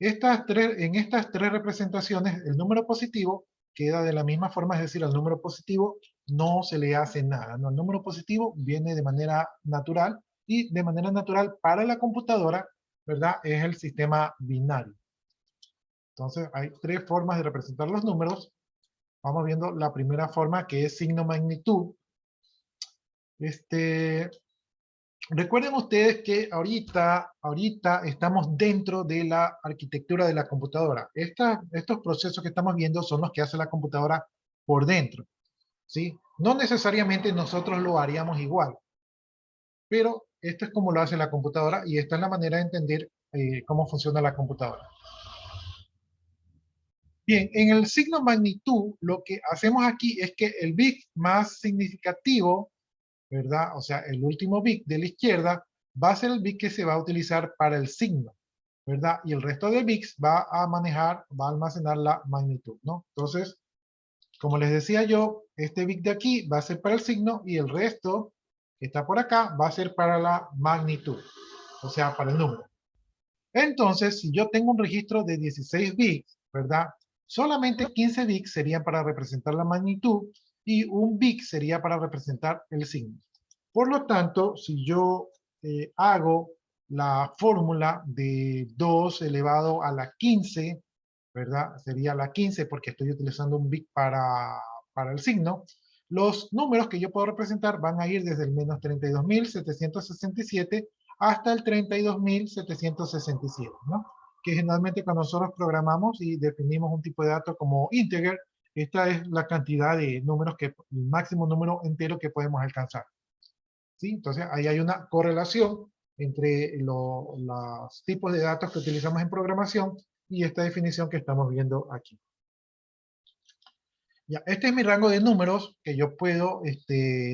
En estas tres representaciones, el número positivo queda de la misma forma, es decir, al número positivo no se le hace nada, ¿no? El número positivo viene de manera natural, y de manera natural para la computadora, ¿verdad? Es el sistema binario. Entonces, hay tres formas de representar los números. Vamos viendo la primera forma, que es signo magnitud. Recuerden ustedes que ahorita estamos dentro de la arquitectura de la computadora. Estos procesos que estamos viendo son los que hace la computadora por dentro, ¿sí? No necesariamente nosotros lo haríamos igual, pero esto es como lo hace la computadora y esta es la manera de entender cómo funciona la computadora. Bien, en el signo magnitud, lo que hacemos aquí es que el bit más significativo, ¿verdad? O sea, el último bit de la izquierda va a ser el bit que se va a utilizar para el signo, ¿verdad? Y el resto de bits va a almacenar la magnitud, ¿no? Entonces, como les decía yo, este bit de aquí va a ser para el signo y el resto que está por acá va a ser para la magnitud, o sea, para el número. Entonces, si yo tengo un registro de 16 bits, ¿verdad? Solamente 15 bits serían para representar la magnitud y un bit sería para representar el signo. Por lo tanto, si yo hago la fórmula de 2 elevado a la 15, ¿verdad? Sería la 15 porque estoy utilizando un bit para el signo. Los números que yo puedo representar van a ir desde el menos 32.767 hasta el 32.767, ¿no? Que generalmente cuando nosotros programamos y definimos un tipo de dato como integer, esta es la cantidad de números, el máximo número entero que podemos alcanzar. ¿Sí? Entonces ahí hay una correlación entre los tipos de datos que utilizamos en programación y esta definición que estamos viendo aquí. Ya, este es mi rango de números que yo puedo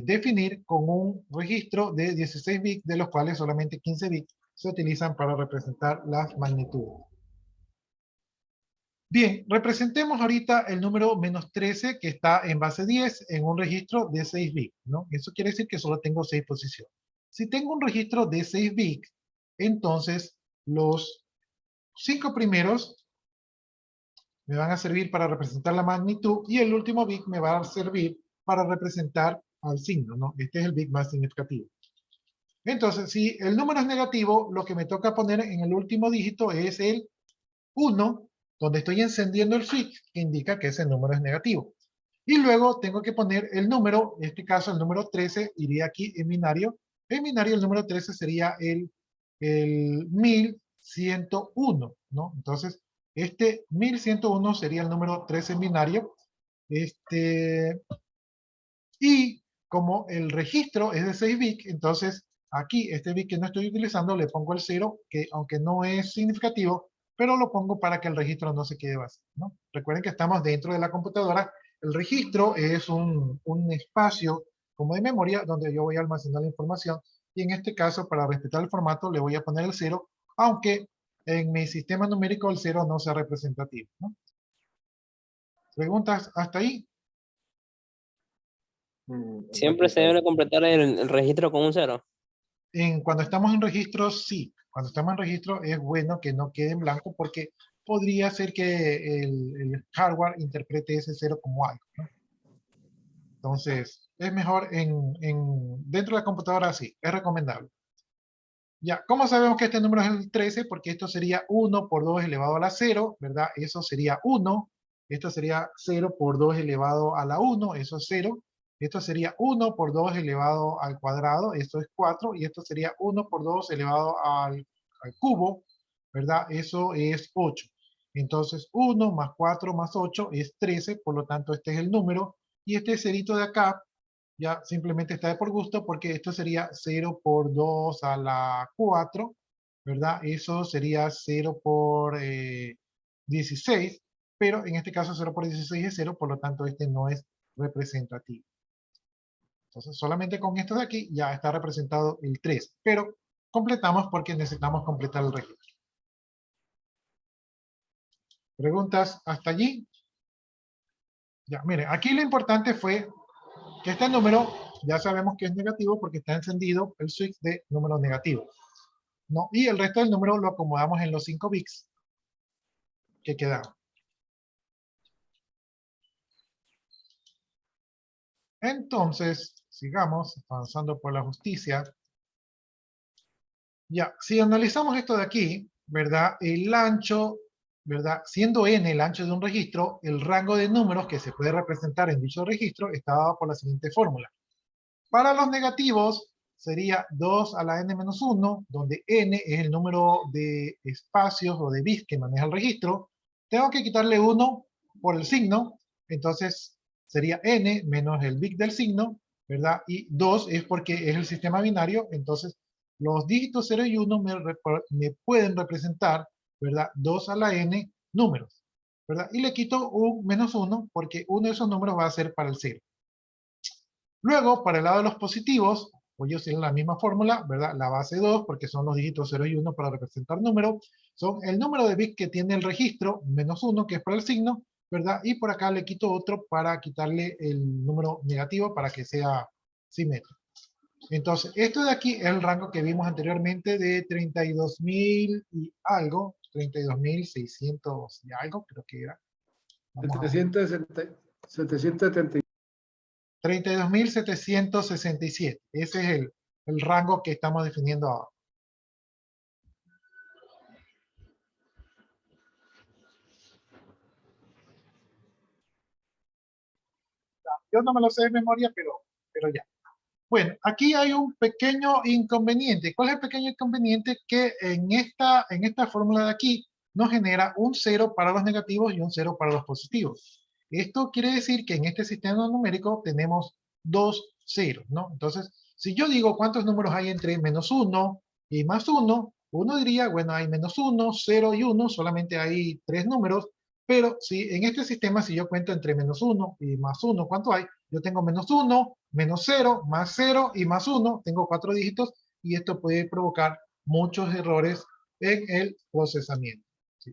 definir con un registro de 16 bits, de los cuales solamente 15 bits se utilizan para representar las magnitudes. Bien, representemos ahorita el número menos 13 que está en base 10 en un registro de 6 bits, ¿no? Eso quiere decir que solo tengo 6 posiciones. Si tengo un registro de 6 bits, entonces los 5 primeros me van a servir para representar la magnitud y el último bit me va a servir para representar al signo, ¿no? Este es el bit más significativo. Entonces, si el número es negativo, lo que me toca poner en el último dígito es el 1, donde estoy encendiendo el switch, que indica que ese número es negativo. Y luego tengo que poner el número, en este caso el número 13, iría aquí en binario. En binario el número 13 sería el 1101, ¿no? Entonces, este 1101 sería el número 13 en binario. Y como el registro es de 6 bits, entonces aquí este bit que no estoy utilizando le pongo el 0, que aunque no es significativo, pero lo pongo para que el registro no se quede vacío, ¿no? Recuerden que estamos dentro de la computadora. El registro es un espacio como de memoria donde yo voy a almacenar la información y en este caso, para respetar el formato, le voy a poner el 0, aunque en mi sistema numérico el 0 no sea representativo, ¿no? ¿Preguntas hasta ahí? Siempre se debe completar el registro con un 0. Cuando estamos en registro, sí. Cuando estamos en registro es bueno que no quede en blanco porque podría ser que el hardware interprete ese 0 como algo, ¿no? Entonces, es mejor dentro de la computadora, sí, es recomendable. Ya, ¿cómo sabemos que este número es el 13? Porque esto sería 1 por 2 elevado a la 0, ¿verdad? Eso sería 1. Esto sería 0 por 2 elevado a la 1, eso es 0. Esto sería 1 por 2 elevado al cuadrado, esto es 4. Y esto sería 1 por 2 elevado al cubo, ¿verdad? Eso es 8. Entonces, 1 más 4 más 8 es 13, por lo tanto, este es el número. Y este cerito de acá ya simplemente está de por gusto porque esto sería 0 por 2 a la 4, ¿verdad? Eso sería 0 por 16, pero en este caso 0 por 16 es 0, por lo tanto este no es representativo. Entonces solamente con esto de aquí ya está representado el 3, pero completamos porque necesitamos completar el registro. ¿Preguntas hasta allí? Ya, miren, aquí lo importante fue que este número ya sabemos que es negativo porque está encendido el switch de número negativo, ¿no? Y el resto del número lo acomodamos en los 5 bits que quedaron. Entonces, sigamos avanzando por la justicia. Ya, si analizamos esto de aquí, ¿verdad? El ancho, ¿verdad? Siendo n el ancho de un registro, el rango de números que se puede representar en dicho registro está dado por la siguiente fórmula. Para los negativos sería 2 a la n menos 1, donde n es el número de espacios o de bits que maneja el registro. Tengo que quitarle 1 por el signo, entonces sería n menos el bit del signo, ¿verdad? Y 2 es porque es el sistema binario, entonces los dígitos 0 y 1 me pueden representar, ¿verdad? 2 a la n números, ¿verdad? Y le quito un menos 1 porque uno de esos números va a ser para el 0. Luego, para el lado de los positivos, pues ellos tienen la misma fórmula, ¿verdad? La base 2, porque son los dígitos 0 y 1 para representar números, son el número de bits que tiene el registro, menos 1, que es para el signo, ¿verdad? Y por acá le quito otro para quitarle el número negativo para que sea simétrico. Entonces, esto de aquí es el rango que vimos anteriormente de 32.000 y algo, 32.600 y algo, creo que era. Vamos a ver. 770. 32.767. Ese es el rango que estamos definiendo ahora. Yo no me lo sé de memoria, pero ya. Bueno, aquí hay un pequeño inconveniente. ¿Cuál es el pequeño inconveniente? Que en esta fórmula de aquí nos genera un 0 para los negativos y un 0 para los positivos. Esto quiere decir que en este sistema numérico tenemos dos ceros, ¿no? Entonces, si yo digo cuántos números hay entre menos 1 y más 1, uno diría, bueno, hay menos 1, 0 y 1, solamente hay 3 números, pero si en este sistema, si yo cuento entre menos 1 y más 1, ¿cuánto hay? Yo tengo menos 1, menos 0, más 0 y más 1, tengo 4 dígitos, y esto puede provocar muchos errores en el procesamiento. Sí.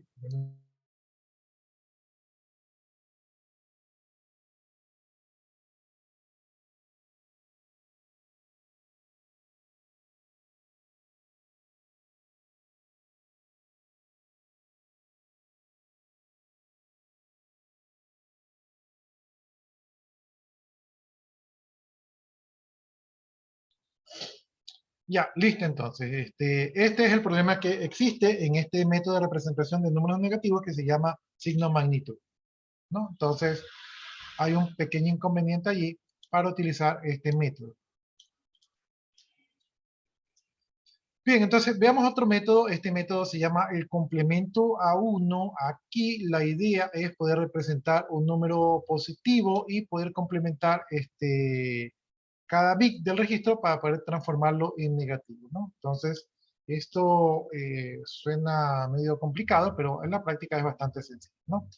Ya, listo entonces. Este es el problema que existe en este método de representación de números negativos que se llama signo magnitud, ¿no? Entonces, hay un pequeño inconveniente allí para utilizar este método. Bien, entonces veamos otro método. Este método se llama el complemento a 1. Aquí la idea es poder representar un número positivo y poder complementar cada bit del registro para poder transformarlo en negativo, ¿no? Entonces, esto suena medio complicado, pero en la práctica es bastante sencillo, ¿no?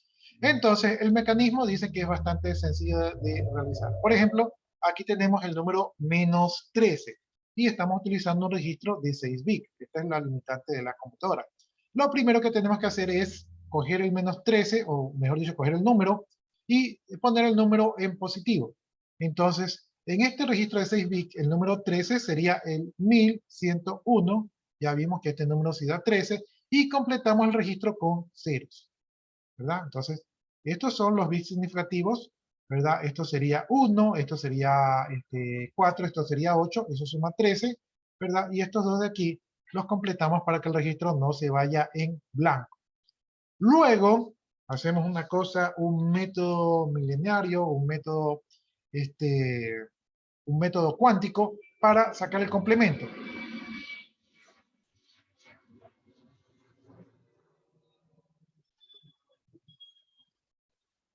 Entonces, el mecanismo dice que es bastante sencillo de realizar. Por ejemplo, aquí tenemos el número menos 13 y estamos utilizando un registro de 6 bits. Esta es la limitante de la computadora. Lo primero que tenemos que hacer es coger el menos 13, o mejor dicho, coger el número y poner el número en positivo. Entonces, en este registro de 6 bits, el número 13 sería el 1101. Ya vimos que este número sí da 13 y completamos el registro con ceros, ¿verdad? Entonces, estos son los bits significativos, ¿verdad? Esto sería 1, esto sería 4, esto sería 8, eso suma 13, ¿verdad? Y estos dos de aquí los completamos para que el registro no se vaya en blanco. Luego, hacemos una cosa, un método milenario, un método cuántico para sacar el complemento.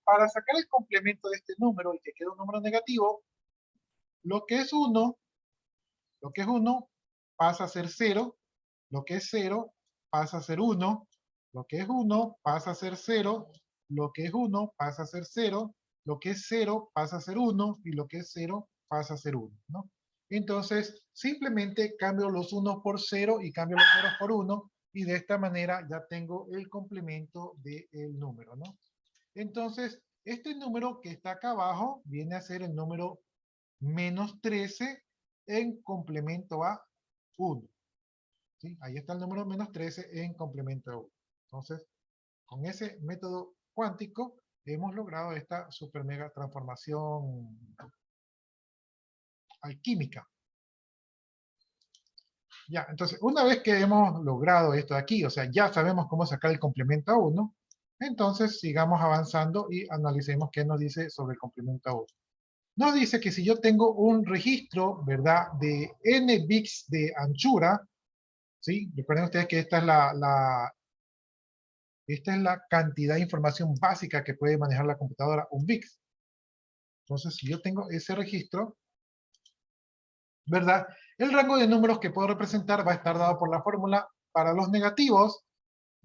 Para sacar el complemento de este número y que quede un número negativo, lo que es 1 pasa a ser 0, lo que es 0 pasa a ser 1, lo que es 1 pasa a ser 0, lo que es 1 pasa a ser 0, lo que es 0 pasa a ser 1 y lo que es 0 pasa a ser 1, ¿no? Entonces, simplemente cambio los 1 por 0 y cambio los 0 por 1 y de esta manera ya tengo el complemento del número, ¿no? Entonces, este número que está acá abajo viene a ser el número menos 13 en complemento a 1. ¿Sí? Ahí está el número menos 13 en complemento a 1. Entonces, con ese método cuántico hemos logrado esta super mega transformación alquímica. Ya, entonces, una vez que hemos logrado esto de aquí, o sea, ya sabemos cómo sacar el complemento a 1, entonces sigamos avanzando y analicemos qué nos dice sobre el complemento a 1. nos dice que si yo tengo un registro, ¿verdad? De n bits de anchura, ¿sí? Recuerden ustedes que esta es la cantidad de información básica que puede manejar la computadora, un bit. Entonces, si yo tengo ese registro, ¿verdad? El rango de números que puedo representar va a estar dado por la fórmula. Para los negativos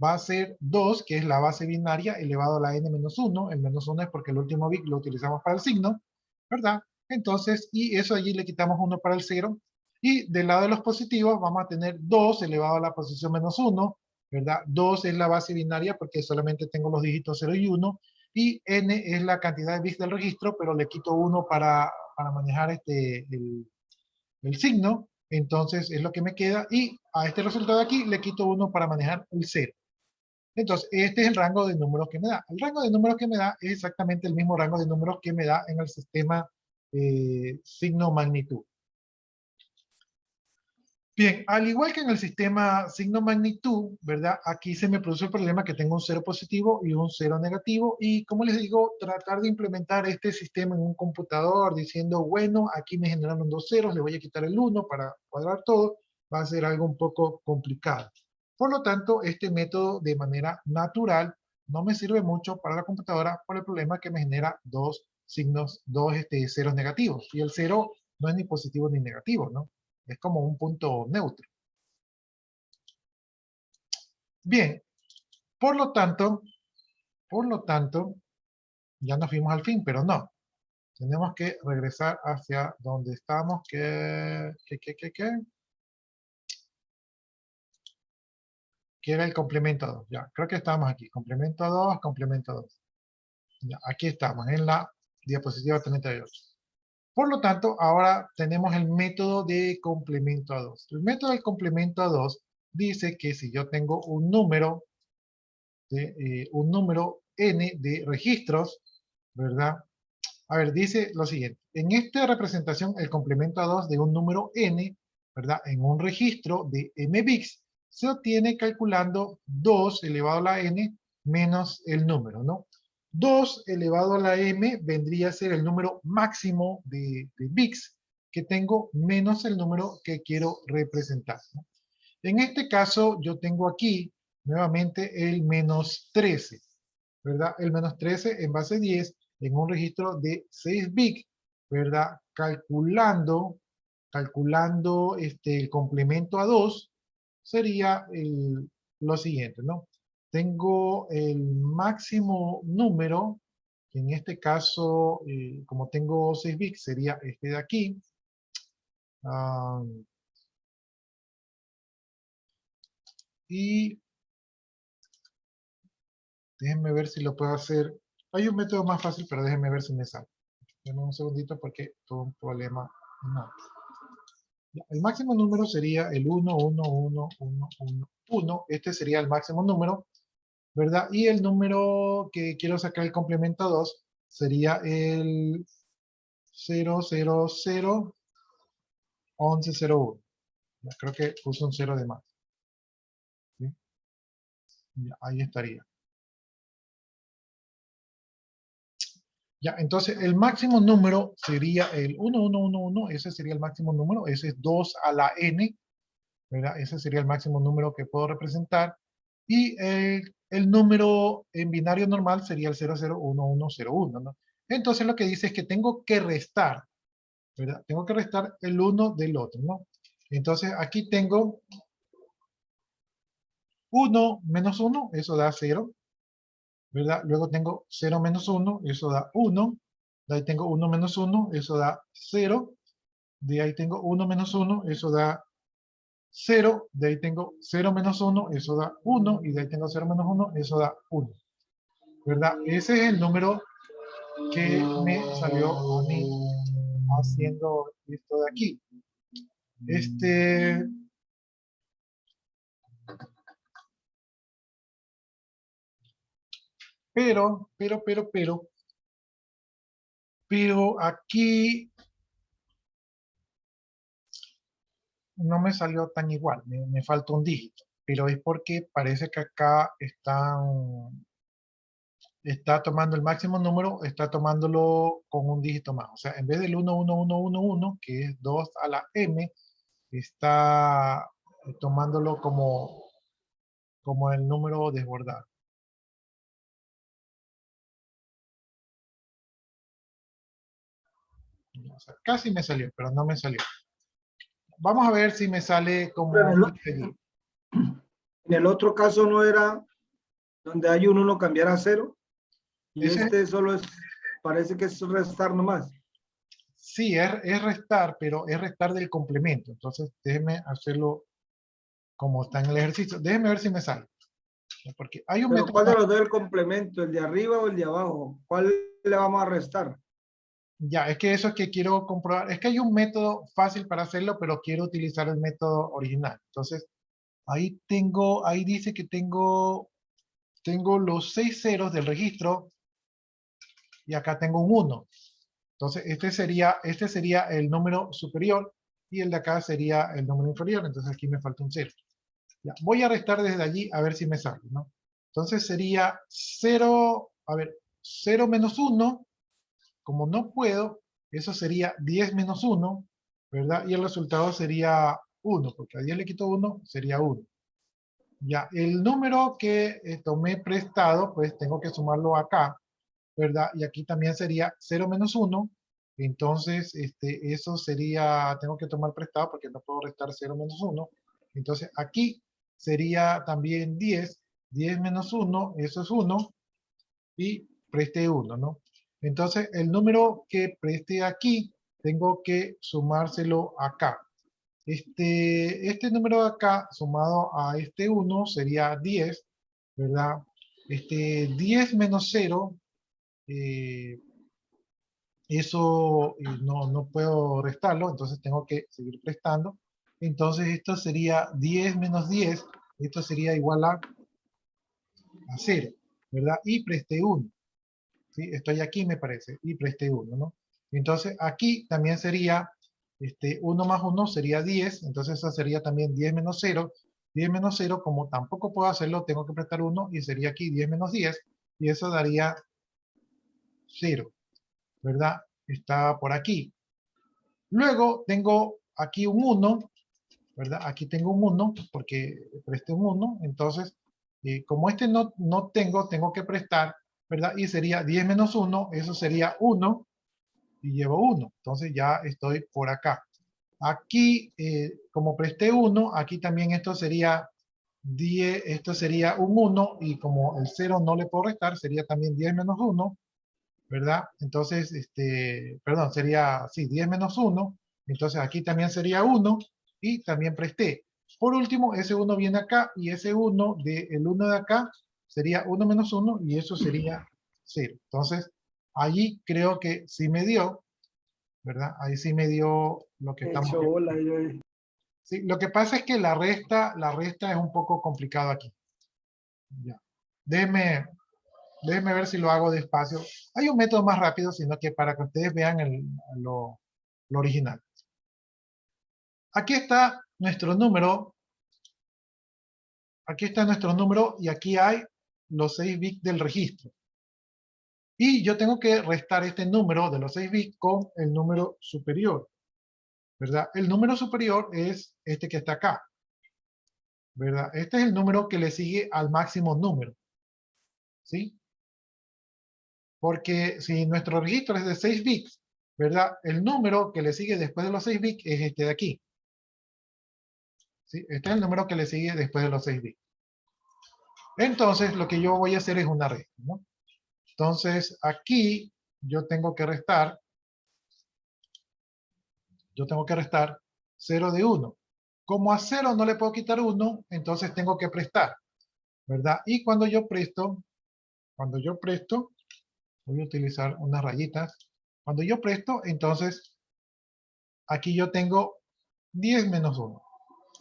va a ser 2, que es la base binaria, elevado a la n-1. El -1 es porque el último bit lo utilizamos para el signo, ¿verdad? Entonces, y eso allí le quitamos 1 para el 0. Y del lado de los positivos vamos a tener 2 elevado a la posición -1, ¿verdad? 2 es la base binaria porque solamente tengo los dígitos 0 y 1. Y n es la cantidad de bits del registro, pero le quito 1 para manejar el signo. Entonces es lo que me queda. Y a este resultado de aquí le quito 1 para manejar el 0. Entonces, este es el rango de números que me da. El rango de números que me da es exactamente el mismo rango de números que me da en el sistema signo-magnitud. Bien, al igual que en el sistema signo-magnitud, ¿verdad? Aquí se me produce el problema que tengo un 0 positivo y un 0 negativo. Y como les digo, tratar de implementar este sistema en un computador diciendo, bueno, aquí me generaron 2 ceros, le voy a quitar el 1 para cuadrar todo, va a ser algo un poco complicado. Por lo tanto, este método de manera natural no me sirve mucho para la computadora por el problema que me genera dos signos, dos ceros negativos. Y el 0 no es ni positivo ni negativo, ¿no? Es como un punto neutro. Bien, por lo tanto, ya nos fuimos al fin, pero no. Tenemos que regresar hacia donde estamos, que era el complemento 2. Ya, creo que estamos aquí. Complemento 2, complemento 2. Ya, aquí estamos, en la diapositiva 38. Por lo tanto, ahora tenemos el método de complemento a 2. El método del complemento a 2 dice que si yo tengo un número n de registros, ¿verdad? A ver, dice lo siguiente. En esta representación, el complemento a 2 de un número n, ¿verdad? En un registro de m bits, se obtiene calculando 2 elevado a la n menos el número, ¿no? 2 elevado a la m vendría a ser el número máximo de bits que tengo menos el número que quiero representar, ¿no? En este caso, yo tengo aquí nuevamente el -13, ¿verdad? El -13 en base 10 en un registro de 6 bits, ¿verdad? Calculando el complemento a 2 sería lo siguiente, ¿no? Tengo el máximo número, que en este caso, como tengo 6 bits, sería este de aquí. Y déjenme ver si lo puedo hacer. Hay un método más fácil, pero déjenme ver si me sale. Denme un segundito porque tuve un problema. No. El máximo número sería el 1, 1, 1, 1, 1, 1. Este sería el máximo número, ¿verdad? Y el número que quiero sacar el complemento 2 sería el 0, 0, 0, 11, 0, 1. Ya, creo que puse un 0 de más. ¿Sí? Ya, ahí estaría. Ya, entonces el máximo número sería el 1, 1, 1, 1, ese sería el máximo número, ese es 2 a la n, ¿verdad? Ese sería el máximo número que puedo representar. Y el número en binario normal sería el 0, 0, 1, 1, 0, 1, ¿no? Entonces lo que dice es que tengo que restar, ¿verdad? Tengo que restar el uno del otro, ¿no? Entonces aquí tengo 1 menos 1, eso da 0. ¿Verdad? Luego tengo 0 menos 1, eso da 1. De ahí tengo 1 menos 1, eso da 0. De ahí tengo 1 menos 1, eso da 0. De ahí tengo 0 menos 1, eso da 1. Y de ahí tengo 0 menos 1, eso da 1. ¿Verdad? Ese es el número que me salió a mí haciendo esto de aquí. Pero aquí no me salió tan igual, me falta un dígito, pero es porque parece que acá están está tomando el máximo número, está tomándolo con un dígito más. O sea, en vez del 1, que es 2 a la m, está tomándolo como el número desbordado. O sea, casi me salió, pero no me salió. Vamos a ver si me sale como... En el otro caso no era donde hay un 1 cambiar a 0. Y Ese- este solo es, parece que es restar nomás. Sí, es restar, pero es restar del complemento. Entonces, déjeme hacerlo como está en el ejercicio. Déjeme ver si me sale. Porque hay un Pero método... ¿cuál de los dos es el complemento? ¿El de arriba o el de abajo? ¿Cuál le vamos a restar? Ya, es que eso es que quiero comprobar. Es que hay un método fácil para hacerlo, pero quiero utilizar el método original. Entonces, ahí dice que tengo los 6 ceros del registro y acá tengo un 1. Entonces, este sería el número superior y el de acá sería el número inferior. Entonces, aquí me falta un 0. Ya, voy a restar desde allí a ver si me sale, ¿no? Entonces, sería 0, a ver, 0 menos 1. Como no puedo, eso sería 10 menos 1, ¿verdad? Y el resultado sería 1, porque a 10 le quito 1, sería 1. Ya, el número que tomé prestado, pues tengo que sumarlo acá, ¿verdad? Y aquí también sería 0 menos 1. Entonces, eso sería, tengo que tomar prestado porque no puedo restar 0 menos 1. Entonces, aquí sería también 10. 10 menos 1, eso es 1. Y presté 1, ¿no? Entonces, el número que presté aquí, tengo que sumárselo acá. Este número de acá, sumado a este 1, sería 10, ¿verdad? 10 menos 0, eso no puedo restarlo, entonces tengo que seguir prestando. Entonces, esto sería 10 menos 10, esto sería igual a 0, ¿verdad? Y presté 1. ¿Sí? Estoy aquí, me parece, y presté 1, ¿no? Entonces, aquí también sería, 1 más 1 sería 10, entonces eso sería también 10 menos 0. 10 menos 0, como tampoco puedo hacerlo, tengo que prestar 1, y sería aquí 10 menos 10, y eso daría 0, ¿verdad? Está por aquí. Luego tengo aquí un 1, ¿verdad? Aquí tengo un 1, porque presté un 1, entonces, como no tengo que prestar, ¿verdad? Y sería 10 menos 1, eso sería 1, y llevo 1. Entonces ya estoy por acá. Aquí, como presté 1, aquí también esto sería 10, esto sería un 1, y como el 0 no le puedo restar, sería también 10 menos 1, ¿verdad? Entonces, perdón, sería, sí, 10 menos 1, entonces aquí también sería 1, y también presté. Por último, ese 1 viene acá, y ese 1 el 1 de acá sería 1 menos 1, y eso sería 0. Entonces, allí creo que sí me dio, ¿verdad? Ahí sí me dio lo que He estamos hecho viendo. bola. Sí, lo que pasa es que la resta es un poco complicado aquí. Ya. Déjeme ver si lo hago despacio. Hay un método más rápido, sino que para que ustedes vean lo original. Aquí está nuestro número. Aquí está nuestro número y aquí hay los 6 bits del registro. Y yo tengo que restar este número de los 6 bits con el número superior, ¿verdad? El número superior es este que está acá, ¿verdad? Este es el número que le sigue al máximo número, ¿sí? Porque si nuestro registro es de 6 bits, ¿verdad? El número que le sigue después de los 6 bits es este de aquí. ¿Sí? Este es el número que le sigue después de los 6 bits. Entonces, lo que yo voy a hacer es una resta, ¿no? Entonces, aquí yo tengo que restar 0 de 1. Como a 0 no le puedo quitar 1, entonces tengo que prestar, ¿verdad? Y cuando yo presto, voy a utilizar unas rayitas. Cuando yo presto, entonces, aquí yo tengo 10 menos 1,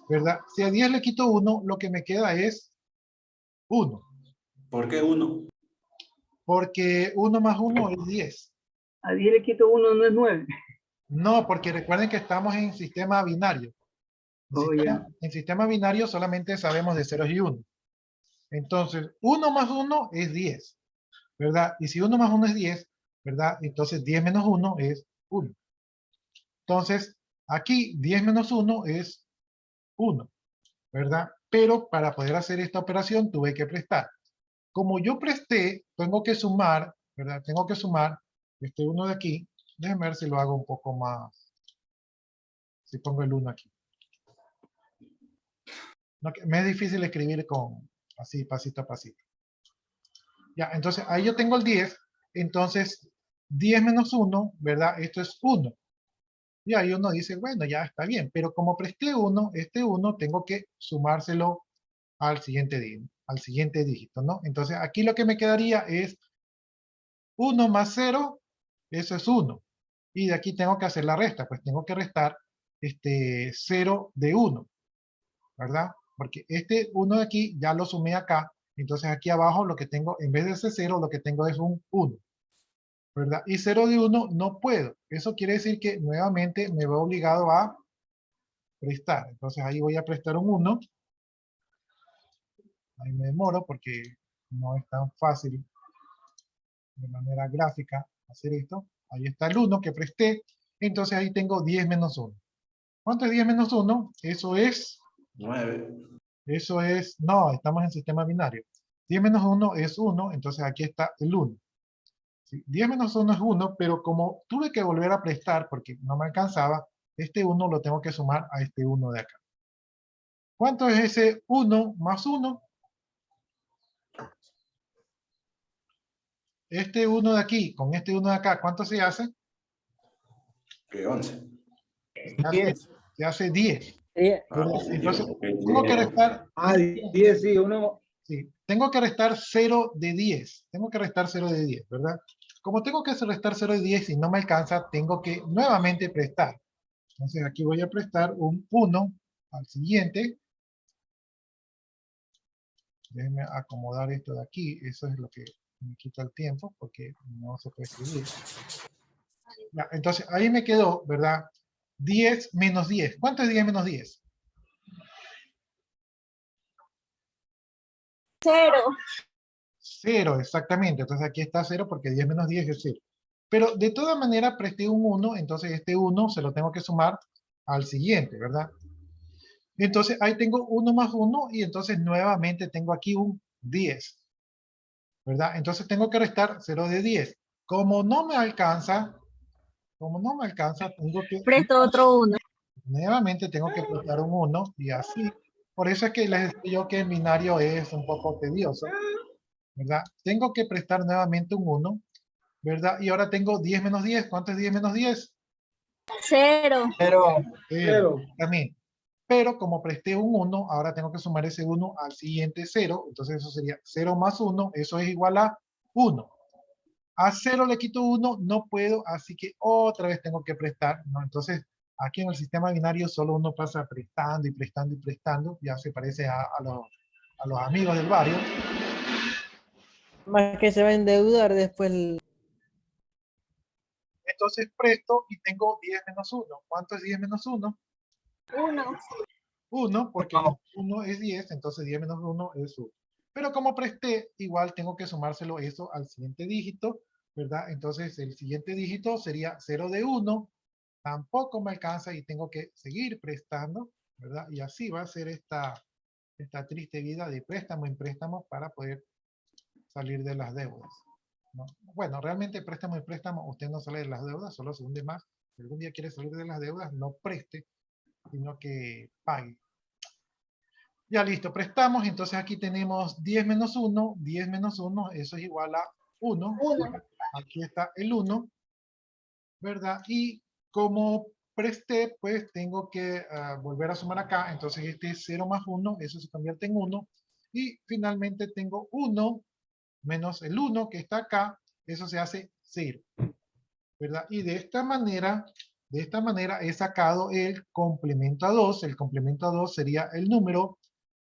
¿verdad? Si a 10 le quito 1, lo que me queda es 1. ¿Por qué 1? Porque 1 más 1 es 10. A 10 le quito 1, no es 9. No, porque recuerden que estamos en sistema binario. Oh, ya. En sistema binario solamente sabemos de ceros y 1. Entonces, 1 más 1 es 10. ¿verdad? Y si 1 más 1 es 10, ¿verdad? Entonces 10 menos 1 es 1. Entonces, aquí 10 menos 1 es 1, ¿verdad? Pero para poder hacer esta operación tuve que prestar. Como yo presté, tengo que sumar, ¿verdad? Tengo que sumar este 1 de aquí. Déjenme ver si lo hago un poco más. Si pongo el 1 aquí. No, me es difícil escribir con así, pasito a pasito. Ya, entonces ahí yo tengo el 10. Entonces, 10 menos 1, ¿verdad? Esto es 1. Y ahí uno dice, bueno, ya está bien. Pero como presté 1, este 1 tengo que sumárselo al siguiente dígito, ¿no? Entonces aquí lo que me quedaría es 1 más 0, eso es 1. Y de aquí tengo que hacer la resta, pues tengo que restar 0 de 1, ¿verdad? Porque este 1 de aquí ya lo sumé acá, entonces aquí abajo lo que tengo, en vez de ese 0, lo que tengo es un 1, ¿verdad? Y 0 de 1 no puedo. Eso quiere decir que nuevamente me veo obligado a prestar. Entonces ahí voy a prestar un 1. Ahí me demoro porque no es tan fácil de manera gráfica hacer esto. Ahí está el 1 que presté. Entonces ahí tengo 10 menos 1. ¿Cuánto es 10 menos 1? Eso es 9. Eso es, no, estamos en sistema binario. 10 menos 1 es 1, entonces aquí está el 1. ¿Sí? 10 menos 1 es 1, pero como tuve que volver a prestar porque no me alcanzaba, este 1 lo tengo que sumar a este 1 de acá. ¿Cuánto es ese 1 más 1? Este 1 de aquí con este 1 de acá, ¿cuánto se hace? Que 11. Se hace 10. Ah, ¿Verdad? positivo. Entonces, Ok, tengo que 10. restar, Ah, 10, sí, uno. sí, tengo que restar 0 de 10. Tengo que restar 0 de 10, ¿verdad? Como tengo que restar 0 de 10 y no me alcanza, tengo que nuevamente prestar. Entonces aquí voy a prestar un 1 al siguiente. Déjenme acomodar esto de aquí. Eso es lo que me quita el tiempo porque no se puede escribir. Ya, entonces ahí me quedó, ¿verdad? 10 menos 10. ¿Cuánto es 10 menos 10? 0. 0, exactamente. Entonces aquí está 0 porque 10 menos 10 es 0. Pero de todas maneras presté un 1, entonces este 1 se lo tengo que sumar al siguiente, ¿verdad? Entonces ahí tengo 1 más 1 y entonces nuevamente tengo aquí un 10, ¿verdad? Entonces tengo que restar 0 de 10. Como no me alcanza, tengo que, Presto otro 1. nuevamente tengo que prestar un 1 y así. Por eso es que les decía yo que el binario es un poco tedioso, ¿verdad? Tengo que prestar nuevamente un 1, ¿verdad? Y ahora tengo 10 menos 10. ¿Cuánto es 10 menos 10? 0. 0. 0. También. Pero como presté un 1, ahora tengo que sumar ese 1 al siguiente 0. Entonces eso sería 0 más 1, eso es igual a 1. A 0 le quito 1, no puedo, así que otra vez tengo que prestar, ¿no? Entonces, aquí en el sistema binario solo uno pasa prestando y prestando y prestando. Ya se parece a los amigos del barrio. Más que se va a endeudar después. Entonces presto y tengo 10 menos 1. ¿Cuánto es 10 menos 1? 1. 1, porque 1 es 10, entonces 10 menos 1 es 1. Pero como presté, igual tengo que sumárselo eso al siguiente dígito, ¿verdad? Entonces el siguiente dígito sería 0 de 1, tampoco me alcanza y tengo que seguir prestando, ¿verdad? Y así va a ser esta triste vida de préstamo en préstamo para poder salir de las deudas, ¿no? Bueno, realmente préstamo en préstamo, usted no sale de las deudas, solo se hunde más. Si algún día quiere salir de las deudas, no preste, sino que pague. Ya listo, prestamos, entonces aquí tenemos 10 menos 1, 10 menos 1, eso es igual a 1. 1. Aquí está el 1, ¿verdad? Y como presté, pues tengo que volver a sumar acá, entonces este es 0 más 1, eso se convierte en 1. Y finalmente tengo 1 menos el 1 que está acá, eso se hace 0, ¿verdad? Y de esta manera he sacado el complemento a 2. El complemento a 2 sería el número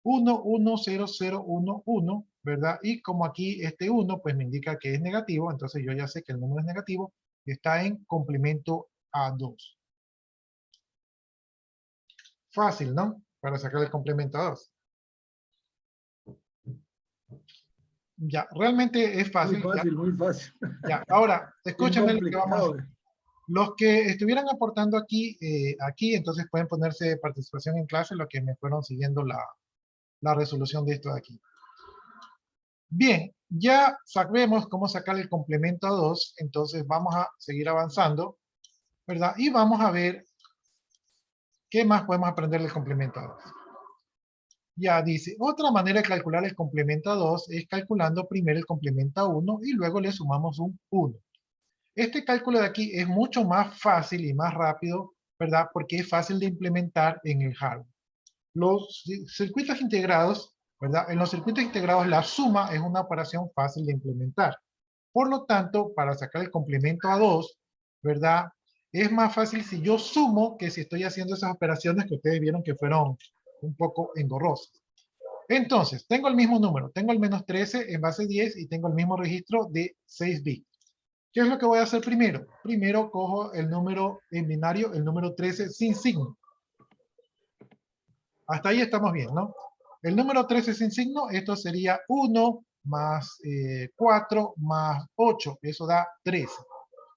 110011, ¿verdad? Y como aquí este 1 pues me indica que es negativo, entonces yo ya sé que el número es negativo y está en complemento a 2. Fácil, ¿no? Para sacar el complemento a 2. Ya, realmente es Muy fácil. fácil, muy fácil. Ya. Ahora, Bien escúchame lo que vamos a hacer. complicado. Los que estuvieran aportando aquí, entonces pueden ponerse participación en clase, los que me fueron siguiendo la resolución de esto de aquí. Bien, ya sabemos cómo sacar el complemento a 2, entonces vamos a seguir avanzando, ¿verdad? Y vamos a ver qué más podemos aprender del complemento a 2. Ya dice, otra manera de calcular el complemento a 2 es calculando primero el complemento a 1 y luego le sumamos un 1. Este cálculo de aquí es mucho más fácil y más rápido, ¿verdad? Porque es fácil de implementar en el hardware. Los circuitos integrados, ¿verdad? En los circuitos integrados la suma es una operación fácil de implementar. Por lo tanto, para sacar el complemento a 2, ¿verdad? Es más fácil si yo sumo que si estoy haciendo esas operaciones que ustedes vieron que fueron un poco engorrosas. Entonces, tengo el mismo número, tengo el menos 13 en base 10 y tengo el mismo registro de 6 bits. ¿Qué es lo que voy a hacer primero? Primero cojo el número en binario, el número 13 sin signo. Hasta ahí estamos bien, ¿no? El número 13 sin signo, esto sería 1 más 4 más 8, eso da 13.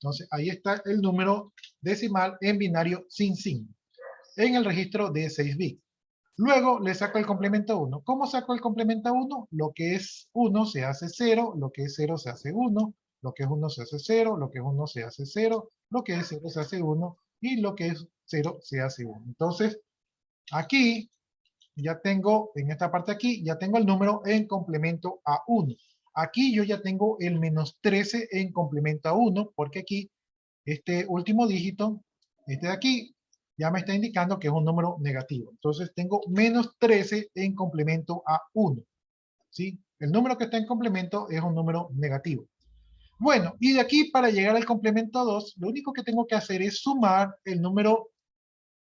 Entonces, ahí está el número decimal en binario sin signo, en el registro de 6 bits. Luego le saco el complemento 1. ¿Cómo saco el complemento 1? Lo que es 1 se hace 0, lo que es 0 se hace 1, lo que es 1 se hace 0, lo que es 1 se hace 0, lo que es 0 se hace 1 y lo que es 0 se hace 1. Entonces, aquí ya tengo, en esta parte aquí, ya tengo el número en complemento a 1. Aquí yo ya tengo el menos 13 en complemento a 1, porque aquí, este último dígito, este de aquí, ya me está indicando que es un número negativo. Entonces tengo menos 13 en complemento a 1. ¿Sí? El número que está en complemento es un número negativo. Bueno, y de aquí para llegar al complemento a 2, lo único que tengo que hacer es sumar el número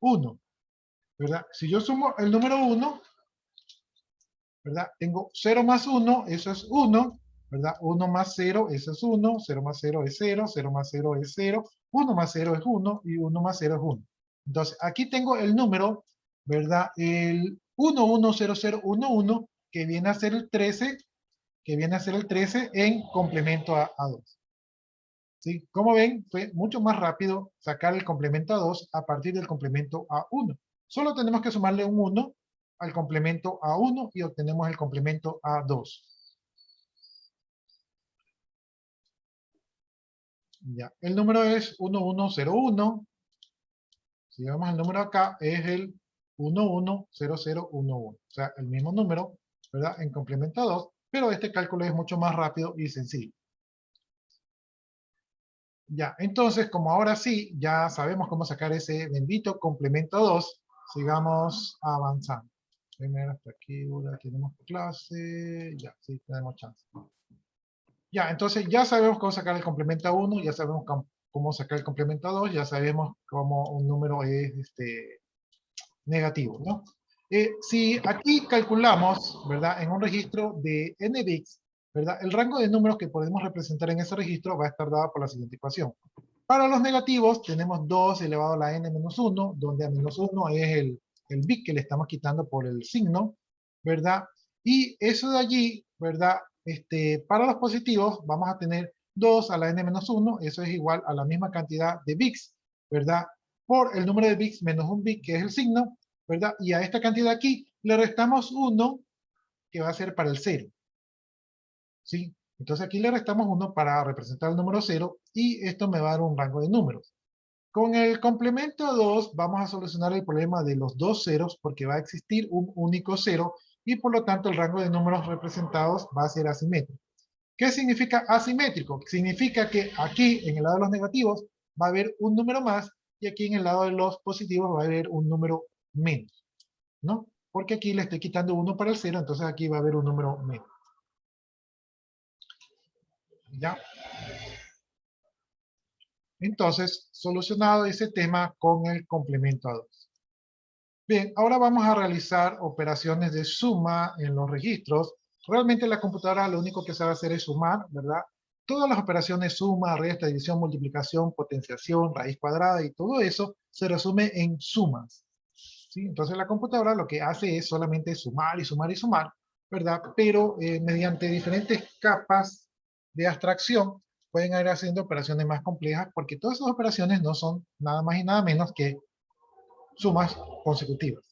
1. ¿Verdad? Si yo sumo el número 1, ¿verdad? Tengo 0 más 1, eso es 1, ¿verdad? 1 más 0, eso es 1, 0 más 0 es 0, 0 más 0 es 0, 1 más 0 es 1 y 1 más 0 es 1. Entonces, aquí tengo el número, ¿verdad? El 110011, que viene a ser el 13, que viene a ser el 13 en complemento a 2. ¿Sí? Como ven, fue mucho más rápido sacar el complemento a 2 a partir del complemento a 1. Solo tenemos que sumarle un 1 al complemento a 1 y obtenemos el complemento a 2. Ya. El número es 1101. Si vemos el número acá, es el 110011. O sea, el mismo número, ¿verdad? En complemento a 2, pero este cálculo es mucho más rápido y sencillo. Ya, entonces, como ahora sí, ya sabemos cómo sacar ese bendito complemento a 2, sigamos avanzando. Primero hasta aquí, ahora tenemos clase, ya, sí, tenemos chance. Ya, entonces ya sabemos cómo sacar el complemento a 1, ya sabemos cómo sacar el complemento a 2, ya sabemos cómo un número es negativo, ¿no? Si aquí calculamos, ¿verdad? En un registro de n bits, ¿verdad? El rango de números que podemos representar en ese registro va a estar dado por la siguiente ecuación. Para los negativos tenemos 2 elevado a la n-1, donde a menos 1 es el bit que le estamos quitando por el signo, ¿verdad? Y eso de allí, ¿verdad? Para los positivos vamos a tener 2 a la n-1, eso es igual a la misma cantidad de bits, ¿verdad? Por el número de bits menos un bit, que es el signo, ¿verdad? Y a esta cantidad aquí le restamos 1, que va a ser para el 0. ¿Sí? Entonces aquí le restamos 1 para representar el número 0 y esto me va a dar un rango de números. Con el complemento 2 vamos a solucionar el problema de los dos ceros porque va a existir un único 0 y por lo tanto el rango de números representados va a ser asimétrico. ¿Qué significa asimétrico? Significa que aquí en el lado de los negativos va a haber un número más y aquí en el lado de los positivos va a haber un número menos, ¿no? Porque aquí le estoy quitando 1 para el 0, entonces aquí va a haber un número menos. ¿Ya? Entonces, solucionado ese tema con el complemento a 2. Bien, ahora vamos a realizar operaciones de suma en los registros. Realmente la computadora lo único que sabe hacer es sumar, ¿verdad? Todas las operaciones suma, resta, división, multiplicación, potenciación, raíz cuadrada y todo eso se resume en sumas. ¿Sí? Entonces la computadora lo que hace es solamente sumar y sumar y sumar, ¿verdad? Pero mediante diferentes capas de abstracción pueden ir haciendo operaciones más complejas porque todas esas operaciones no son nada más y nada menos que sumas consecutivas.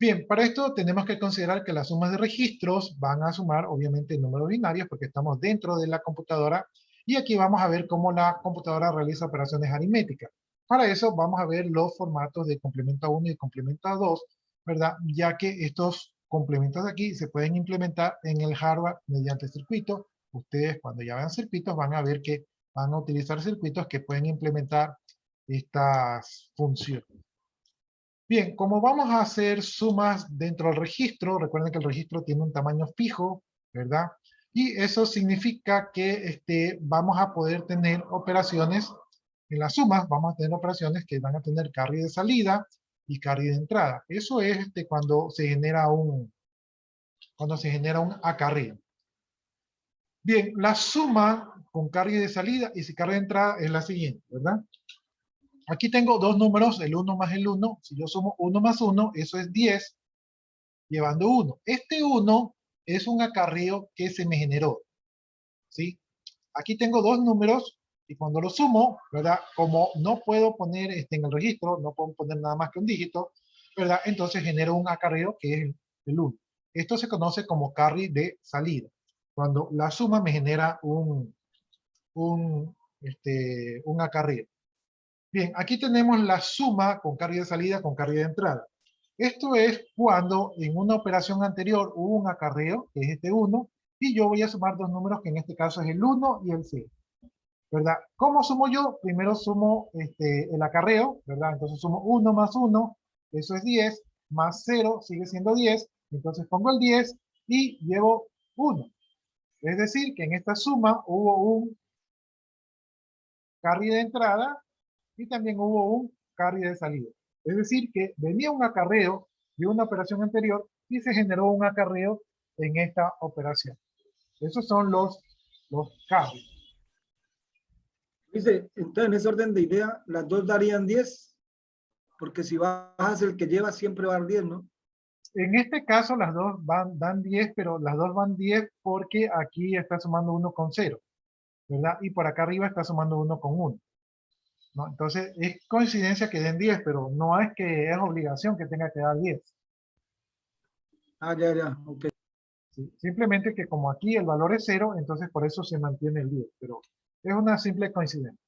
Bien, para esto tenemos que considerar que las sumas de registros van a sumar obviamente números binarios porque estamos dentro de la computadora y aquí vamos a ver cómo la computadora realiza operaciones aritméticas. Para eso vamos a ver los formatos de complemento a 1 y complemento a 2, ¿verdad? Ya que estos complementos de aquí se pueden implementar en el hardware mediante circuitos. Ustedes cuando ya vean circuitos van a ver que van a utilizar circuitos que pueden implementar estas funciones. Bien, como vamos a hacer sumas dentro del registro, recuerden que el registro tiene un tamaño fijo, ¿verdad? Y eso significa que vamos a poder tener operaciones, en las sumas vamos a tener operaciones que van a tener carry de salida y carry de entrada. Eso es cuando se genera un acarreo. Bien, la suma con carry de salida y carry de entrada es la siguiente, ¿verdad? Aquí tengo dos números, el 1 más el 1. Si yo sumo 1 más 1, eso es 10, llevando 1. Este 1 es un acarreo que se me generó, ¿sí? Aquí tengo dos números y cuando los sumo, ¿verdad? Como no puedo poner en el registro, no puedo poner nada más que un dígito, ¿verdad? Entonces genero un acarreo que es el 1. Esto se conoce como carry de salida. Cuando la suma me genera un acarreo. Bien, aquí tenemos la suma con carry de salida con carry de entrada. Esto es cuando en una operación anterior hubo un acarreo, que es este 1, y yo voy a sumar dos números, que en este caso es el 1 y el 0. ¿Verdad? ¿Cómo sumo yo? Primero sumo el acarreo, ¿verdad? Entonces sumo 1 más 1, eso es 10, más 0 sigue siendo 10, entonces pongo el 10 y llevo 1. Es decir, que en esta suma hubo un carry de entrada y también hubo un carry de salida. Es decir, que venía un acarreo de una operación anterior y se generó un acarreo en esta operación. Esos son los carries. Dice, entonces en ese orden de idea, las dos darían 10, porque si bajas el que lleva siempre va a dar 10, ¿no? En este caso las dos dan 10, pero las dos van 10 porque aquí está sumando 1 con 0, ¿verdad? Y por acá arriba está sumando 1 con 1. ¿No? Entonces es coincidencia que den 10, pero no es que es obligación que tenga que dar 10. Ah, ya, ok. ¿Sí? Simplemente que como aquí el valor es 0, entonces por eso se mantiene el 10, pero es una simple coincidencia.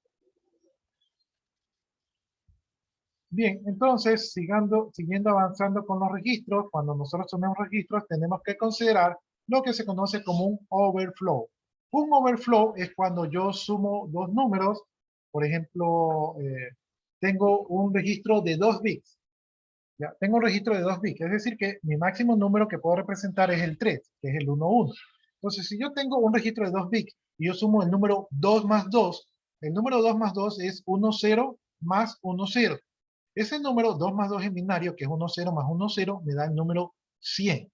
Bien, entonces, siguiendo avanzando con los registros, cuando nosotros tenemos registros, tenemos que considerar lo que se conoce como un overflow. Un overflow es cuando yo sumo dos números, por ejemplo, tengo un registro de 2 bits. ¿Ya? Tengo un registro de 2 bits, es decir que mi máximo número que puedo representar es el 3, que es el 1, 1. Entonces, si yo tengo un registro de 2 bits y yo sumo el número 2 más 2, el número 2 más 2 es 1, 0 más 1, 0. Ese número 2 más 2 en binario, que es 1, 0 más 1, 0, me da el número 100.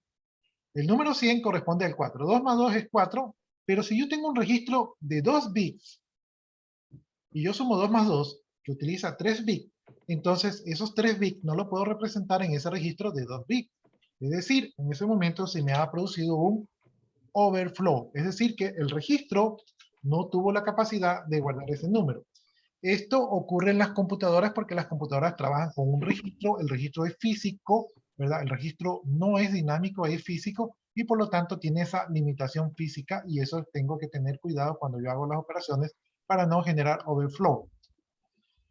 El número 100 corresponde al 4. 2 más 2 es 4, pero si yo tengo un registro de 2 bits y yo sumo 2 más 2, que utiliza 3 bits, entonces esos 3 bits no lo puedo representar en ese registro de 2 bits. Es decir, en ese momento se me ha producido un overflow. Es decir, que el registro no tuvo la capacidad de guardar ese número. Esto ocurre en las computadoras porque las computadoras trabajan con un registro, el registro es físico, ¿verdad? El registro no es dinámico, es físico y por lo tanto tiene esa limitación física y eso tengo que tener cuidado cuando yo hago las operaciones para no generar overflow.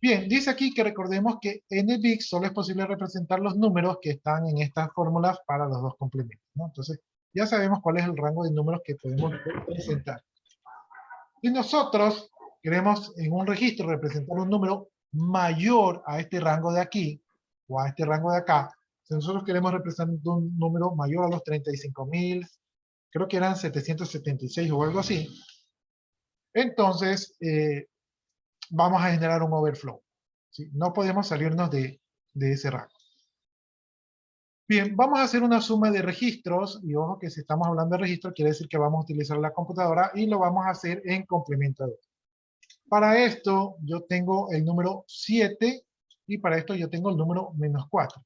Bien, dice aquí que recordemos que n bits solo es posible representar los números que están en estas fórmulas para los dos complementos, ¿no? Entonces ya sabemos cuál es el rango de números que podemos representar. Si nosotros queremos en un registro representar un número mayor a este rango de aquí, o a este rango de acá, si nosotros queremos representar un número mayor a los 35.000, creo que eran 776 o algo así, entonces vamos a generar un overflow. ¿Sí? No podemos salirnos de ese rango. Bien, vamos a hacer una suma de registros, y ojo que si estamos hablando de registros, quiere decir que vamos a utilizar la computadora y lo vamos a hacer en complemento a 2. Para esto yo tengo el número 7 y para esto yo tengo el número -4.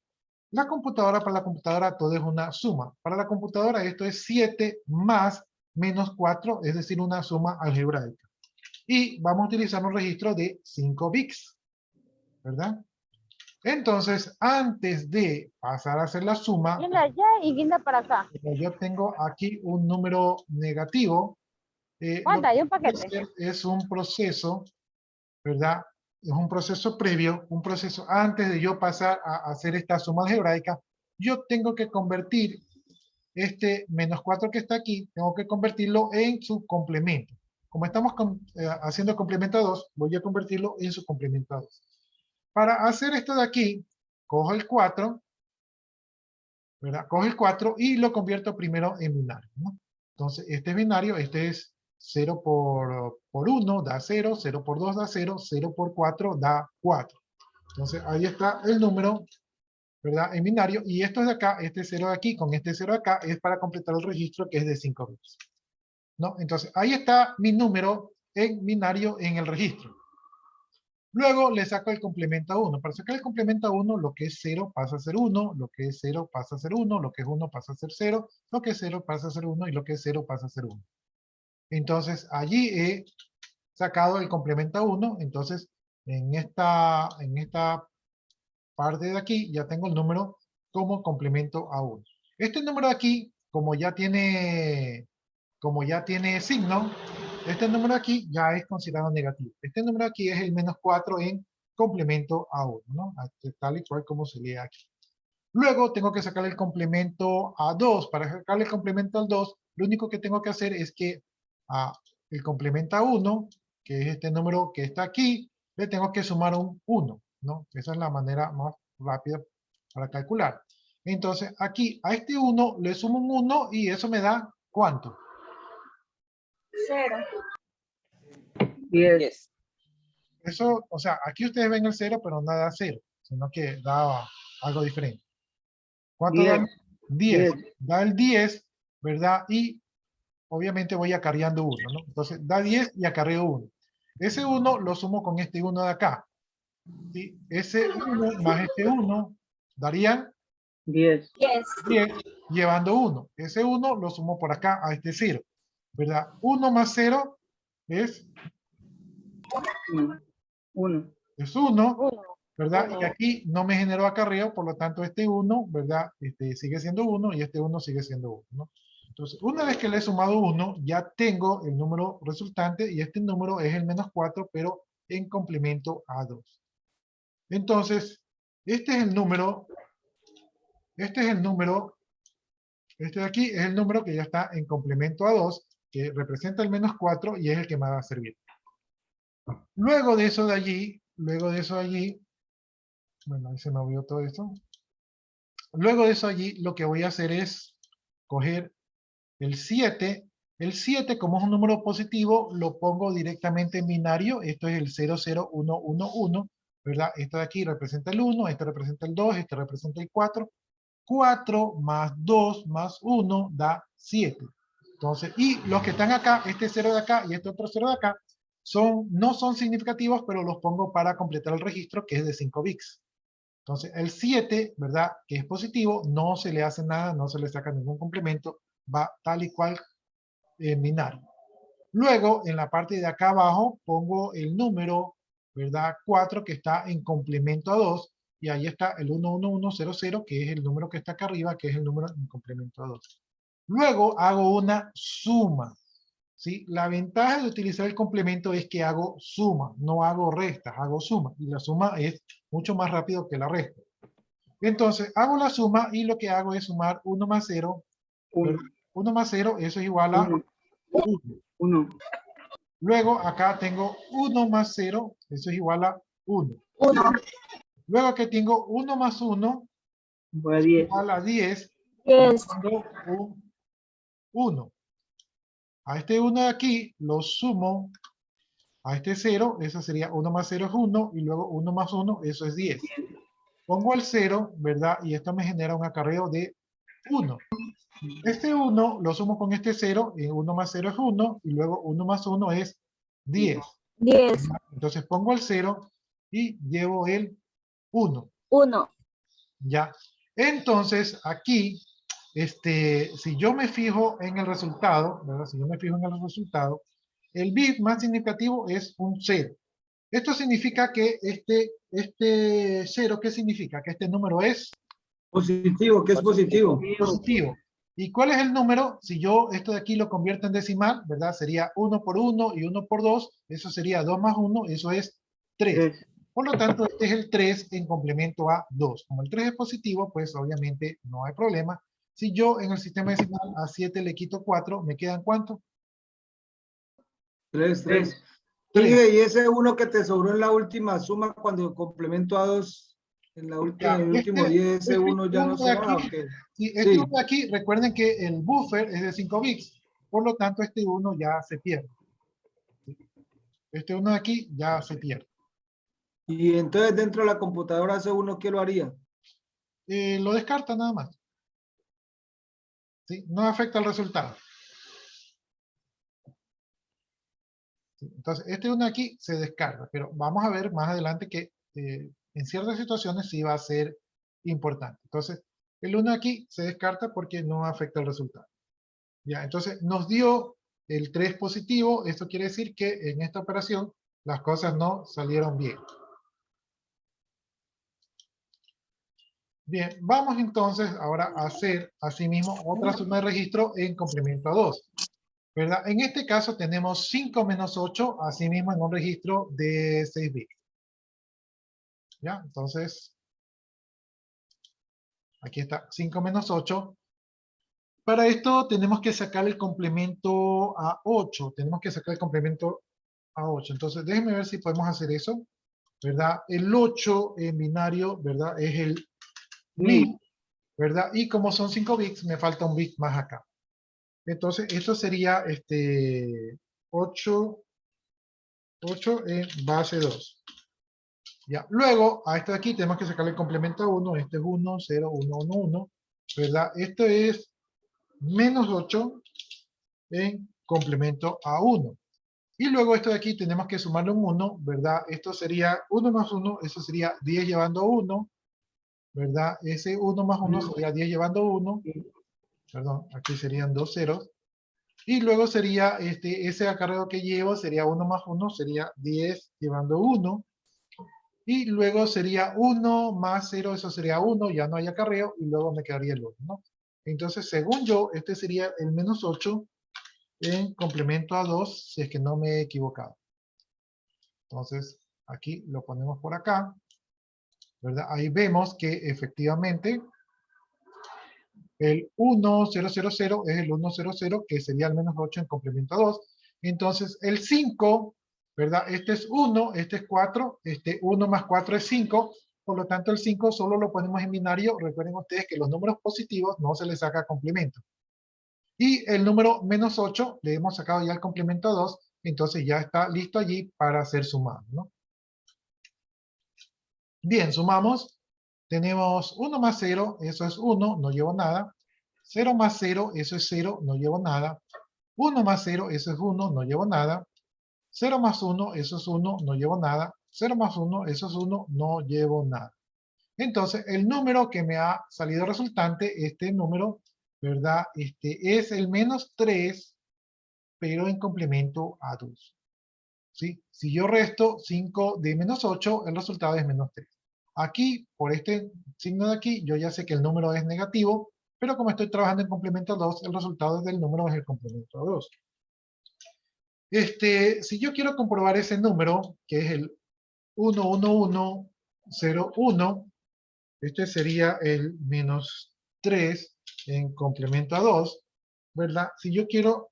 La computadora, para la computadora todo es una suma. Para la computadora esto es 7 más menos 4, es decir, una suma algebraica. Y vamos a utilizar un registro de 5 bits, ¿verdad? Entonces, antes de pasar a hacer la suma, Guinda allá y guinda para acá. como yo tengo aquí un número negativo, lo que ¿Cuánto? Hay un voy a paquete. hacer es un proceso, ¿verdad? Es un proceso previo, un proceso antes de yo pasar a hacer esta suma algebraica. Yo tengo que convertir este menos 4 que está aquí, tengo que convertirlo en su complemento. Como estamos haciendo complemento a 2, voy a convertirlo en su complemento a 2. Para hacer esto de aquí, cojo el 4, ¿verdad? Cojo el 4 y lo convierto primero en binario, ¿no? Entonces, este es binario, este es 0 por 1 da 0, 0 por 2 da 0, 0 por 4 da 4. Entonces, ahí está el número, ¿verdad? En binario, y esto es de acá, este 0 de aquí, con este 0 de acá, es para completar el registro que es de 5 bits. ¿No? Entonces, ahí está mi número en binario en el registro. Luego le saco el complemento a 1. Para sacar el complemento a 1, lo que es 0 pasa a ser 1, lo que es 0 pasa a ser 1, lo que es 1 pasa a ser 0, lo que es 0 pasa a ser 1 y lo que es 0 pasa a ser 1. Entonces, allí he sacado el complemento a 1. Entonces, en esta parte de aquí ya tengo el número como complemento a 1. Este número de aquí, como ya tiene signo, este número de aquí ya es considerado negativo. Este número de aquí es el menos 4 en complemento a 1, ¿no? Tal y cual como se lee aquí. Luego tengo que sacar el complemento a 2. Para sacarle el complemento al 2, lo único que tengo que hacer es que el complemento a 1, que es este número que está aquí, le tengo que sumar un 1, ¿no? Esa es la manera más rápida para calcular. Entonces, aquí a este 1 le sumo un 1 y eso me da, ¿cuánto? 0. 10. Eso, o sea, aquí ustedes ven el 0, pero no da 0, sino que da algo diferente. ¿Cuánto da? 10. Da el 10, ¿verdad? Y obviamente voy acarreando 1, ¿no? Entonces, da 10 y acarreo 1. Ese 1 lo sumo con este 1 de acá. ¿Sí? Ese 1 más este 1 darían 10. 10, llevando 1. Ese 1 lo sumo por acá a este 0, ¿verdad? 1 más 0 es 1. Es 1, ¿verdad? Uno. Y aquí no me generó acarreo, por lo tanto este 1, ¿verdad? Sigue siendo 1 y este 1 sigue siendo 1, ¿no? Entonces, una vez que le he sumado 1, ya tengo el número resultante y este número es el menos 4, pero en complemento a 2. Entonces, este es el número, este de aquí es el número que ya está en complemento a 2, que representa el menos 4 y es el que me va a servir. Luego de eso de allí, bueno, ahí se me olvidó todo esto. Luego de eso allí, lo que voy a hacer es coger el 7. El 7, como es un número positivo, lo pongo directamente en binario. Esto es el 00111, ¿verdad? Esto de aquí representa el 1, este representa el 2, este representa el 4. 4 más 2 más 1 da 7. Entonces, y los que están acá, este 0 de acá y este otro 0 de acá, no son significativos, pero los pongo para completar el registro, que es de 5 bits. Entonces, el 7, ¿verdad? Que es positivo, no se le hace nada, no se le saca ningún complemento, va tal y cual en binario. Luego, en la parte de acá abajo, pongo el número, ¿verdad? 4, que está en complemento a 2, y ahí está el 11100, que es el número que está acá arriba, que es el número en complemento a 2. Luego hago una suma, ¿sí? La ventaja de utilizar el complemento es que hago suma, no hago restas, hago suma, y la suma es mucho más rápido que la resta. Entonces, hago la suma y lo que hago es sumar 1 más 0. 1 más 0, eso es igual a 1. Luego, acá tengo 1 más 0, eso es igual a 1. Luego que tengo 1 más 1, es igual a 10. Tengo un 1. A este 1 de aquí lo sumo a este 0, eso sería 1 más 0 es 1, y luego 1 más 1, eso es 10. Pongo el 0, ¿verdad? Y esto me genera un acarreo de 1. Este 1 lo sumo con este 0, y 1 más 0 es 1, y luego 1 más 1 es 10. 10. Entonces pongo el 0 y llevo el 1. 1. Ya. Entonces, aquí, si yo me fijo en el resultado, ¿verdad? Si yo me fijo en el resultado, el bit más significativo es un 0. Esto significa que este 0, ¿qué significa? Que este número es Positivo, que es positivo. positivo. ¿Y cuál es el número? Si yo esto de aquí lo convierto en decimal, ¿verdad? Sería 1 por 1 y 1 por 2. Eso sería 2 más 1, eso es 3. Por lo tanto, este es el 3 en complemento a 2. Como el 3 es positivo, pues obviamente no hay problema. Si yo en el sistema decimal a 7 le quito 4, ¿me quedan cuánto? 3, 3. 3. Y ese uno que te sobró en la última suma cuando complemento a 2, en el último 10, ese uno ya no uno de será. aquí, Okay. sí, este uno de aquí, recuerden que el buffer es de 5 bits. Por lo tanto, este 1 ya se pierde. Este 1 de aquí ya se pierde. Y entonces dentro de la computadora ese uno, ¿qué lo haría? Lo descarta nada más. ¿Sí? No afecta el resultado. ¿Sí? Entonces, este 1 de aquí se descarta, pero vamos a ver más adelante que en ciertas situaciones sí va a ser importante. Entonces, el 1 de aquí se descarta porque no afecta el resultado. Ya, entonces nos dio el 3 positivo. Esto quiere decir que en esta operación las cosas no salieron bien. Bien, vamos entonces ahora a hacer asimismo otra suma de registro en complemento a 2. ¿Verdad? En este caso tenemos 5 menos 8, asimismo en un registro de 6 bits. ¿Ya? Entonces, aquí está 5 menos 8. Para esto tenemos que sacar el complemento a 8. Tenemos que sacar el complemento a 8. Entonces, déjenme ver si podemos hacer eso. ¿Verdad? El 8 en binario, ¿verdad? Es el 1000, ¿verdad? Y como son 5 bits, me falta un bit más acá. Entonces, esto sería 8 en base 2. Ya. Luego, a esto de aquí tenemos que sacarle el complemento a 1. Este es 1, 0, 1, 1, 1. ¿Verdad? Esto es menos 8 en complemento a 1. Y luego esto de aquí tenemos que sumarle un 1, ¿verdad? Esto sería 1 más 1, eso sería 10 llevando 1, ¿verdad? Ese 1 más 1 sería 10 llevando 1. Perdón, aquí serían 2 ceros. Y luego sería, ese acarreo que llevo sería 1 más 1, sería 10 llevando 1. Y luego sería 1 más 0, eso sería 1, ya no hay acarreo, y luego me quedaría el 1, ¿no? Entonces, según yo, este sería el menos 8 en complemento a 2, si es que no me he equivocado. Entonces, aquí lo ponemos por acá, ¿verdad? Ahí vemos que efectivamente el 1000 es el 100, que sería el menos 8 en complemento a 2. Entonces, el 5, ¿verdad? Este es 1, este es 4, 1 más 4 es 5. Por lo tanto, el 5 solo lo ponemos en binario. Recuerden ustedes que los números positivos no se les saca complemento. Y el número menos 8, le hemos sacado ya el complemento a 2, entonces ya está listo allí para ser sumado, ¿no? Bien, sumamos. Tenemos 1 más 0, eso es 1, no llevo nada. 0 más 0, eso es 0, no llevo nada. 1 más 0, eso es 1, no llevo nada. 0 más 1, eso es 1, no llevo nada. 0 más 1, eso es 1, no llevo nada. Entonces, el número que me ha salido resultante, este número, ¿verdad? Es el menos 3, pero en complemento a 2. ¿Sí? Si yo resto 5 de menos 8, el resultado es menos 3. Aquí, por este signo de aquí, yo ya sé que el número es negativo, pero como estoy trabajando en complemento a 2, el resultado del número es el complemento a 2. Si yo quiero comprobar ese número, que es el 11101, este sería el menos 3 en complemento a 2, ¿verdad? Si yo quiero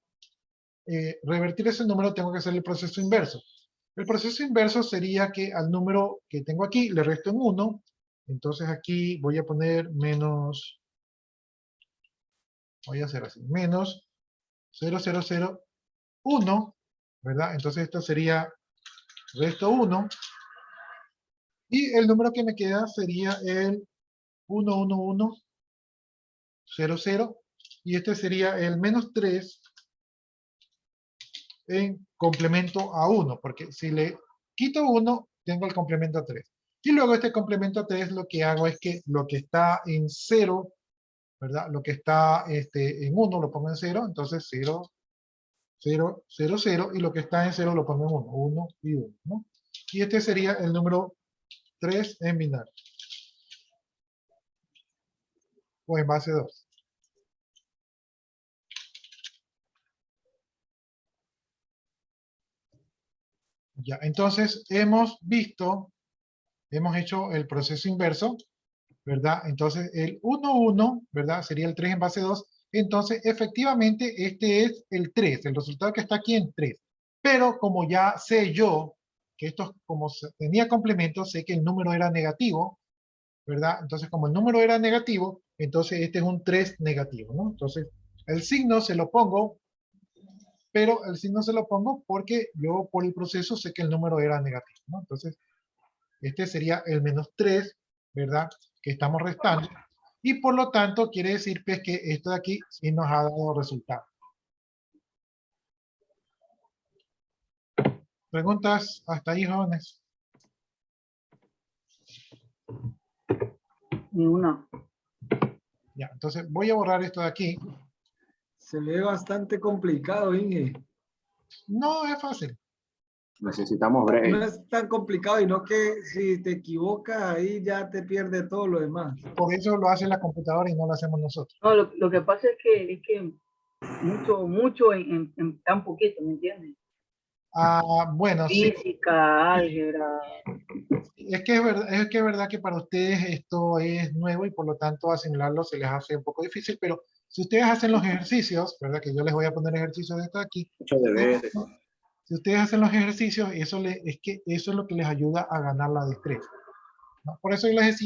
revertir ese número, tengo que hacer el proceso inverso. El proceso inverso sería que al número que tengo aquí le resto en 1. Entonces aquí voy a poner menos, voy a hacer así, menos 0001, ¿verdad? Entonces esto sería resto 1. Y el número que me queda sería el 11100. Y este sería el menos 3 en complemento a 1, porque si le quito 1, tengo el complemento a 3. Y luego este complemento 3 lo que hago es que lo que está en 0, ¿verdad? Lo que está en 1 lo pongo en 0, entonces 0, 0, 0, 0, y lo que está en 0 lo pongo en 1, 1 y 1, ¿no? Y este sería el número 3 en binario. O en base 2. Ya, entonces hemos visto, hemos hecho el proceso inverso, ¿verdad? Entonces el 1, 1, ¿verdad? Sería el 3 en base 2. Entonces efectivamente este es el 3, el resultado que está aquí en 3. Pero como ya sé yo que esto, como tenía complemento, sé que el número era negativo, ¿verdad? Entonces como el número era negativo, entonces este es un 3 negativo, ¿no? Entonces el signo se lo pongo, pero el signo se lo pongo porque yo por el proceso sé que el número era negativo, ¿no? Entonces este sería el menos 3, ¿verdad? Que estamos restando. Y por lo tanto quiere decir pues, que esto de aquí sí nos ha dado resultado. ¿Preguntas hasta ahí, jóvenes? Ni una. Ya, entonces voy a borrar esto de aquí. Se ve bastante complicado, Inge. No, es fácil. Necesitamos break. No es tan complicado, y no que si te equivocas ahí ya te pierde todo lo demás. Por eso lo hace la computadora y no lo hacemos nosotros. No, lo que pasa es que mucho en tan poquito, ¿me entiendes? Ah, bueno, sí. Física, álgebra. Es que es verdad que para ustedes esto es nuevo y por lo tanto asimilarlo se les hace un poco difícil, pero si ustedes hacen los ejercicios, ¿verdad? Que yo les voy a poner ejercicios de esto de aquí. Muchos deberes. Si ustedes hacen los ejercicios, eso es lo que les ayuda a ganar la destreza, ¿no? Por eso yo les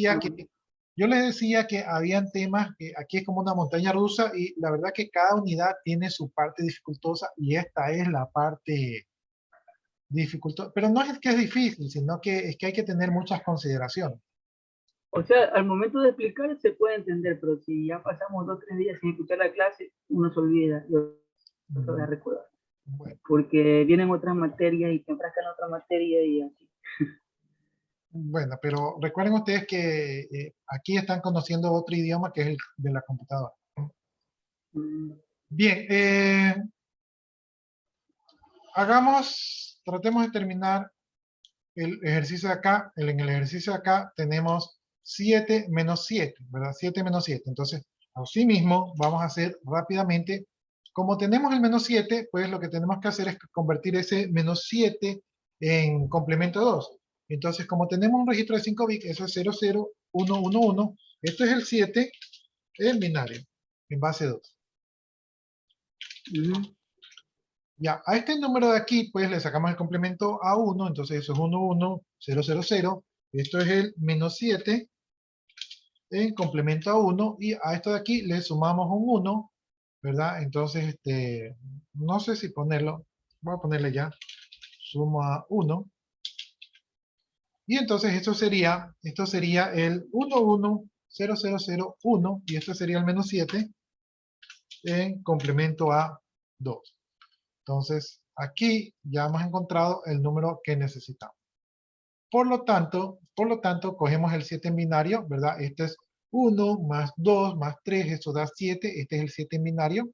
decía que habían temas que aquí es como una montaña rusa y la verdad que cada unidad tiene su parte dificultosa y esta es la parte dificultosa. Pero no es que es difícil, sino que es que hay que tener muchas consideraciones. O sea, al momento de explicar se puede entender, pero si ya pasamos 2 o 3 días sin escuchar la clase, uno se olvida, yo se voy a recordar. Bueno, Porque vienen otras materias y te enfrascan en otra materia y así. bueno, pero recuerden ustedes que aquí están conociendo otro idioma que es el de la computadora. Mm. Bien, tratemos de terminar el ejercicio de acá. En el ejercicio de acá tenemos 7 menos 7, ¿verdad? 7 menos 7. Entonces, así mismo vamos a hacer rápidamente. Como tenemos el menos 7, pues lo que tenemos que hacer es convertir ese menos 7 en complemento 2. Entonces, como tenemos un registro de 5 bits, eso es 0, 0, 1, 1, 1. Esto es el 7 en binario, en base 2. Ya, a este número de aquí, pues le sacamos el complemento a 1, entonces eso es 1, 1, 0, 0, 0. Esto es el menos 7 en complemento a 1, y a esto de aquí le sumamos un 1, ¿verdad? Entonces, no sé si ponerlo, voy a ponerle ya, suma 1. Y entonces esto sería el 1, 1, 0, 0, 0, 1, y esto sería el menos 7 en complemento a 2. Entonces, aquí ya hemos encontrado el número que necesitamos. Por lo tanto, cogemos el 7 en binario, ¿verdad? Este es 1 más 2 más 3, eso da 7. Este es el 7 en binario,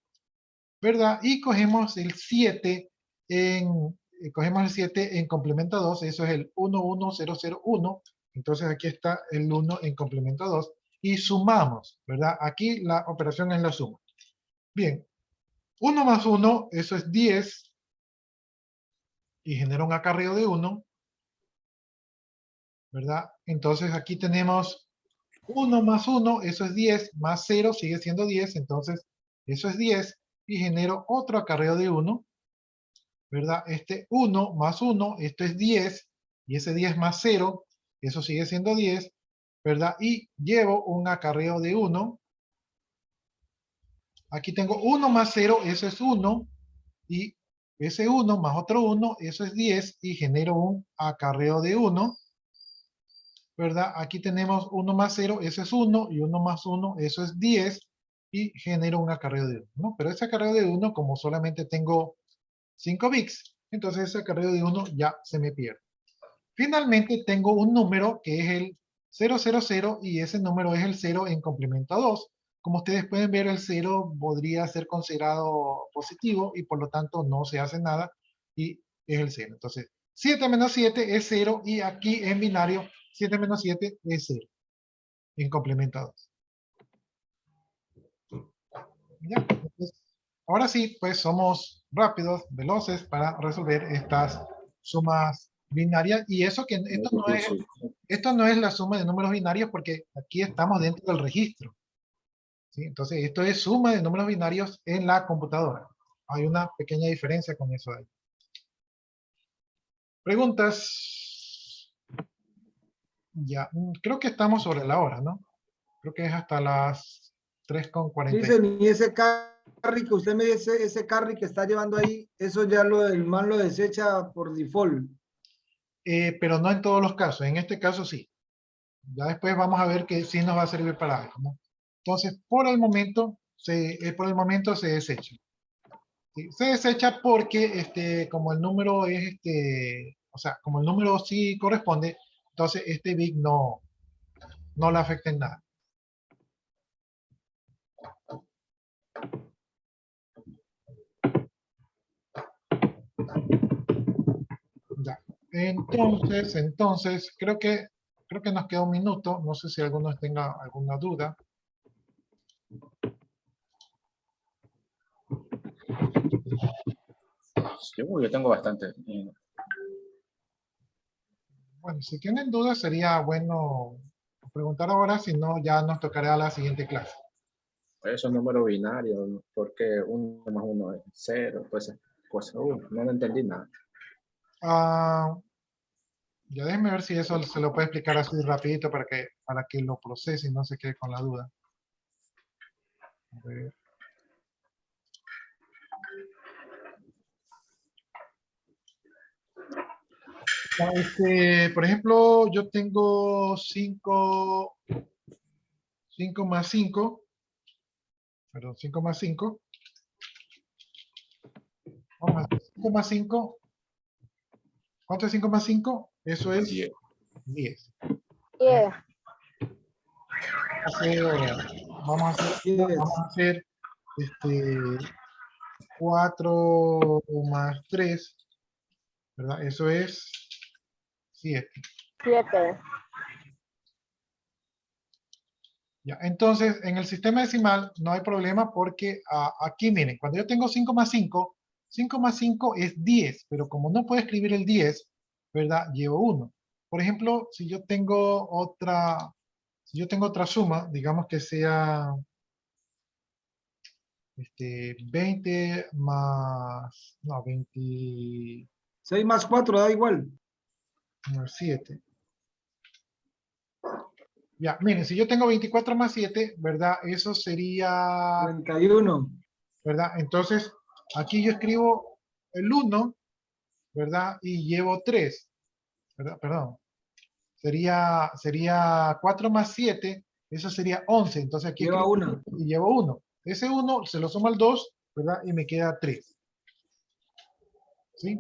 ¿verdad? Y cogemos el 7 en complemento a 2, eso es el 1, 1, 0, 0, 1. Entonces aquí está el 1 en complemento a 2. Y sumamos, ¿verdad? Aquí la operación es la suma. Bien, 1 más 1, eso es 10. Y genera un acarreo de 1, ¿verdad? Entonces aquí tenemos 1 más 1, eso es 10, más 0 sigue siendo 10, entonces eso es 10, y genero otro acarreo de 1, ¿verdad? Este 1 más 1, esto es 10, y ese 10 más 0, eso sigue siendo 10, ¿verdad? Y llevo un acarreo de 1. Aquí tengo 1 más 0, eso es 1, y ese 1 más otro 1, eso es 10, y genero un acarreo de 1, ¿verdad? Aquí tenemos 1 más 0, eso es 1, y 1 más 1, eso es 10, y genero un acarreo de 1, ¿no? Pero ese acarreo de 1, como solamente tengo 5 bits, entonces ese acarreo de 1 ya se me pierde. Finalmente tengo un número que es el 000 y ese número es el 0 en complemento a 2. Como ustedes pueden ver, el 0 podría ser considerado positivo y por lo tanto no se hace nada y es el 0. Entonces, 7 menos 7 es 0 y aquí en binario 7 menos 7 es 0 en complemento a 2. ¿Ya? Entonces, ahora sí, pues somos rápidos, veloces para resolver estas sumas binarias y eso que esto no es la suma de números binarios porque aquí estamos dentro del registro. ¿Sí? Entonces, esto es suma de números binarios en la computadora. Hay una pequeña diferencia con eso de ahí. ¿Preguntas? Ya, creo que estamos sobre la hora, ¿no? Creo que es hasta las 3:40. Dicen, y ese carry que usted me dice, ese carry que está llevando ahí, eso ya el man lo desecha por default. Pero no en todos los casos. En este caso sí. Ya después vamos a ver que sí nos va a servir para algo, ¿no? Entonces, por el momento se desecha. ¿Sí? Se desecha porque como el número es o sea, como el número sí corresponde, entonces este bit no le afecta en nada. Ya. Entonces, creo que nos queda un minuto. No sé si alguno tenga alguna duda. Yo tengo bastante. Bueno, si tienen dudas sería bueno preguntar ahora, si no ya nos tocará la siguiente clase. Esos números binarios, ¿no? Porque 1 más 1 es 0, pues no entendí nada. Ya déjenme ver si eso se lo puede explicar así rapidito para que lo procese y no se quede con la duda. A ver. Por ejemplo, yo tengo 5 más 5. Perdón, 5 más 5. Vamos a hacer 5 más 5. ¿Cuánto es 5 más 5? Eso es 10. 10. Yeah. Vamos a hacer 4 más 3, ¿verdad? Eso es 7. 7. Ya, entonces, en el sistema decimal no hay problema porque aquí, miren, cuando yo tengo 5 más 5, 5 más 5 es 10, pero como no puedo escribir el 10, ¿verdad? Llevo 1. Por ejemplo, si yo tengo otra suma, digamos que sea 20 más, no, 20, 6 más 4 da igual. no, 7. Ya, miren, si yo tengo 24 más 7, ¿verdad? Eso sería 31. ¿verdad? Entonces, aquí yo escribo el 1, ¿verdad? Y llevo 3, ¿verdad? Perdón. Sería 4 más 7, eso sería 11. Entonces aquí Lleva escribo 1. y llevo 1. Ese 1 se lo suma al 2, ¿verdad? Y me queda 3. ¿Sí?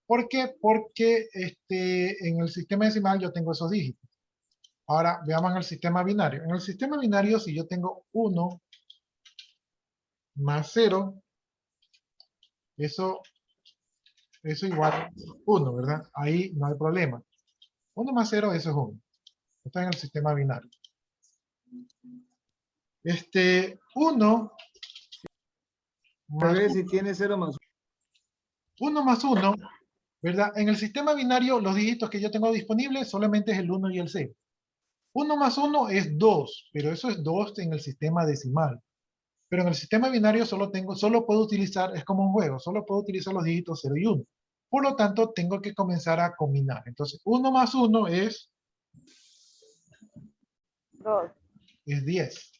¿Por qué? Porque en el sistema decimal yo tengo esos dígitos. Ahora veamos en el sistema binario. En el sistema binario, si yo tengo 1 más 0, eso igual a 1, ¿verdad? Ahí no hay problema. 1 más 0, eso es 1. Está en el sistema binario. 1 A más ver si tiene 0 más 1 más 1, ¿verdad? En el sistema binario, los dígitos que yo tengo disponibles solamente es el 1 y el 0. 1 más 1 es 2, pero eso es 2 en el sistema decimal. Pero en el sistema binario solo puedo utilizar, es como un juego, solo puedo utilizar los dígitos 0 y 1. Por lo tanto, tengo que comenzar a combinar. Entonces, 1 más 1 es 2. Es 10.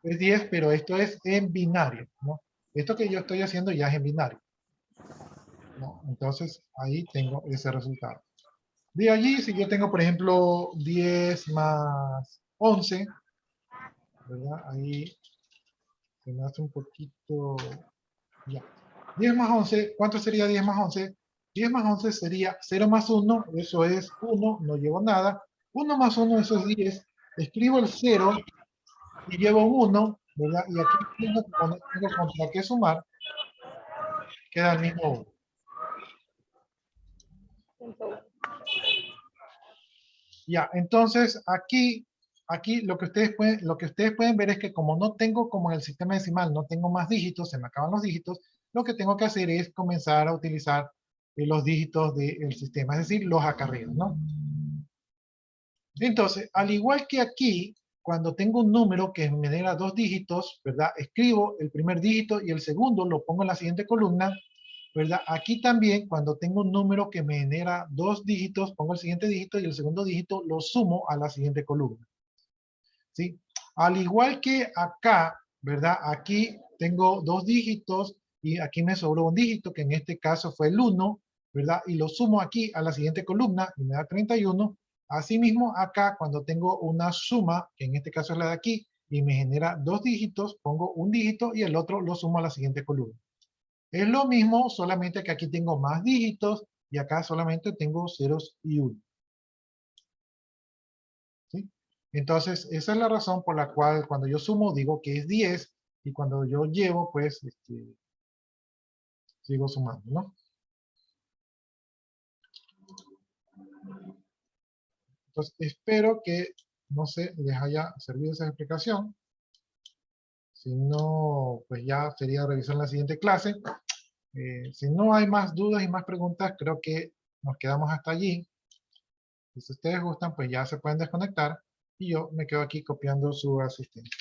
Es 10, pero esto es en binario, ¿no? Esto que yo estoy haciendo ya es en binario, ¿no? Entonces, ahí tengo ese resultado. De allí, si yo tengo, por ejemplo, 10 más 11, ¿verdad? Ahí se me hace un poquito... Ya. 10 más 11, ¿cuánto sería 10 más 11? 10 más 11 sería 0 más 1, eso es 1, no llevo nada. 1 más 1, eso es 10. Escribo el 0 y llevo un 1, ¿verdad? Y aquí tengo contra qué sumar, queda el mismo 1. Ya, entonces aquí lo que ustedes pueden ver es que como no tengo, como en el sistema decimal, no tengo más dígitos, se me acaban los dígitos, lo que tengo que hacer es comenzar a utilizar los dígitos del sistema, es decir, los acarreos, ¿no? Entonces, al igual que aquí, cuando tengo un número que me genera 2 dígitos, ¿verdad? Escribo el primer dígito y el segundo lo pongo en la siguiente columna, ¿verdad? Aquí también, cuando tengo un número que me genera 2 dígitos, pongo el siguiente dígito y el segundo dígito lo sumo a la siguiente columna. ¿Sí? Al igual que acá, ¿verdad? Aquí tengo 2 dígitos y aquí me sobró un dígito, que en este caso fue el 1, ¿verdad? Y lo sumo aquí a la siguiente columna y me da 31. Asimismo, acá cuando tengo una suma, que en este caso es la de aquí, y me genera 2 dígitos, pongo un dígito y el otro lo sumo a la siguiente columna. Es lo mismo, solamente que aquí tengo más dígitos y acá solamente tengo ceros y 1. ¿Sí? Entonces, esa es la razón por la cual cuando yo sumo digo que es 10 y cuando yo llevo, pues, sigo sumando, ¿no? Entonces, espero que, no sé, les haya servido esa explicación. Si no, pues ya sería revisar la siguiente clase. Si no hay más dudas y más preguntas, creo que nos quedamos hasta allí. Y si ustedes gustan, pues ya se pueden desconectar y yo me quedo aquí copiando su asistencia.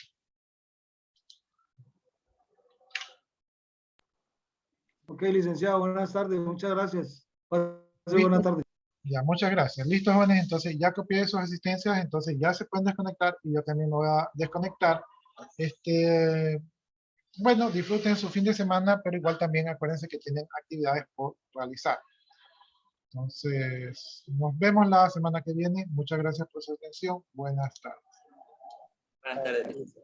Ok, licenciado, buenas tardes, muchas gracias. Pase Listo. buena tarde. Ya, muchas gracias. Listo, jóvenes. Entonces, ya copié sus asistencias, entonces ya se pueden desconectar y yo también me voy a desconectar. Bueno, disfruten su fin de semana, pero igual también acuérdense que tienen actividades por realizar. Entonces, nos vemos la semana que viene. Muchas gracias por su atención. Buenas tardes. Buenas tardes.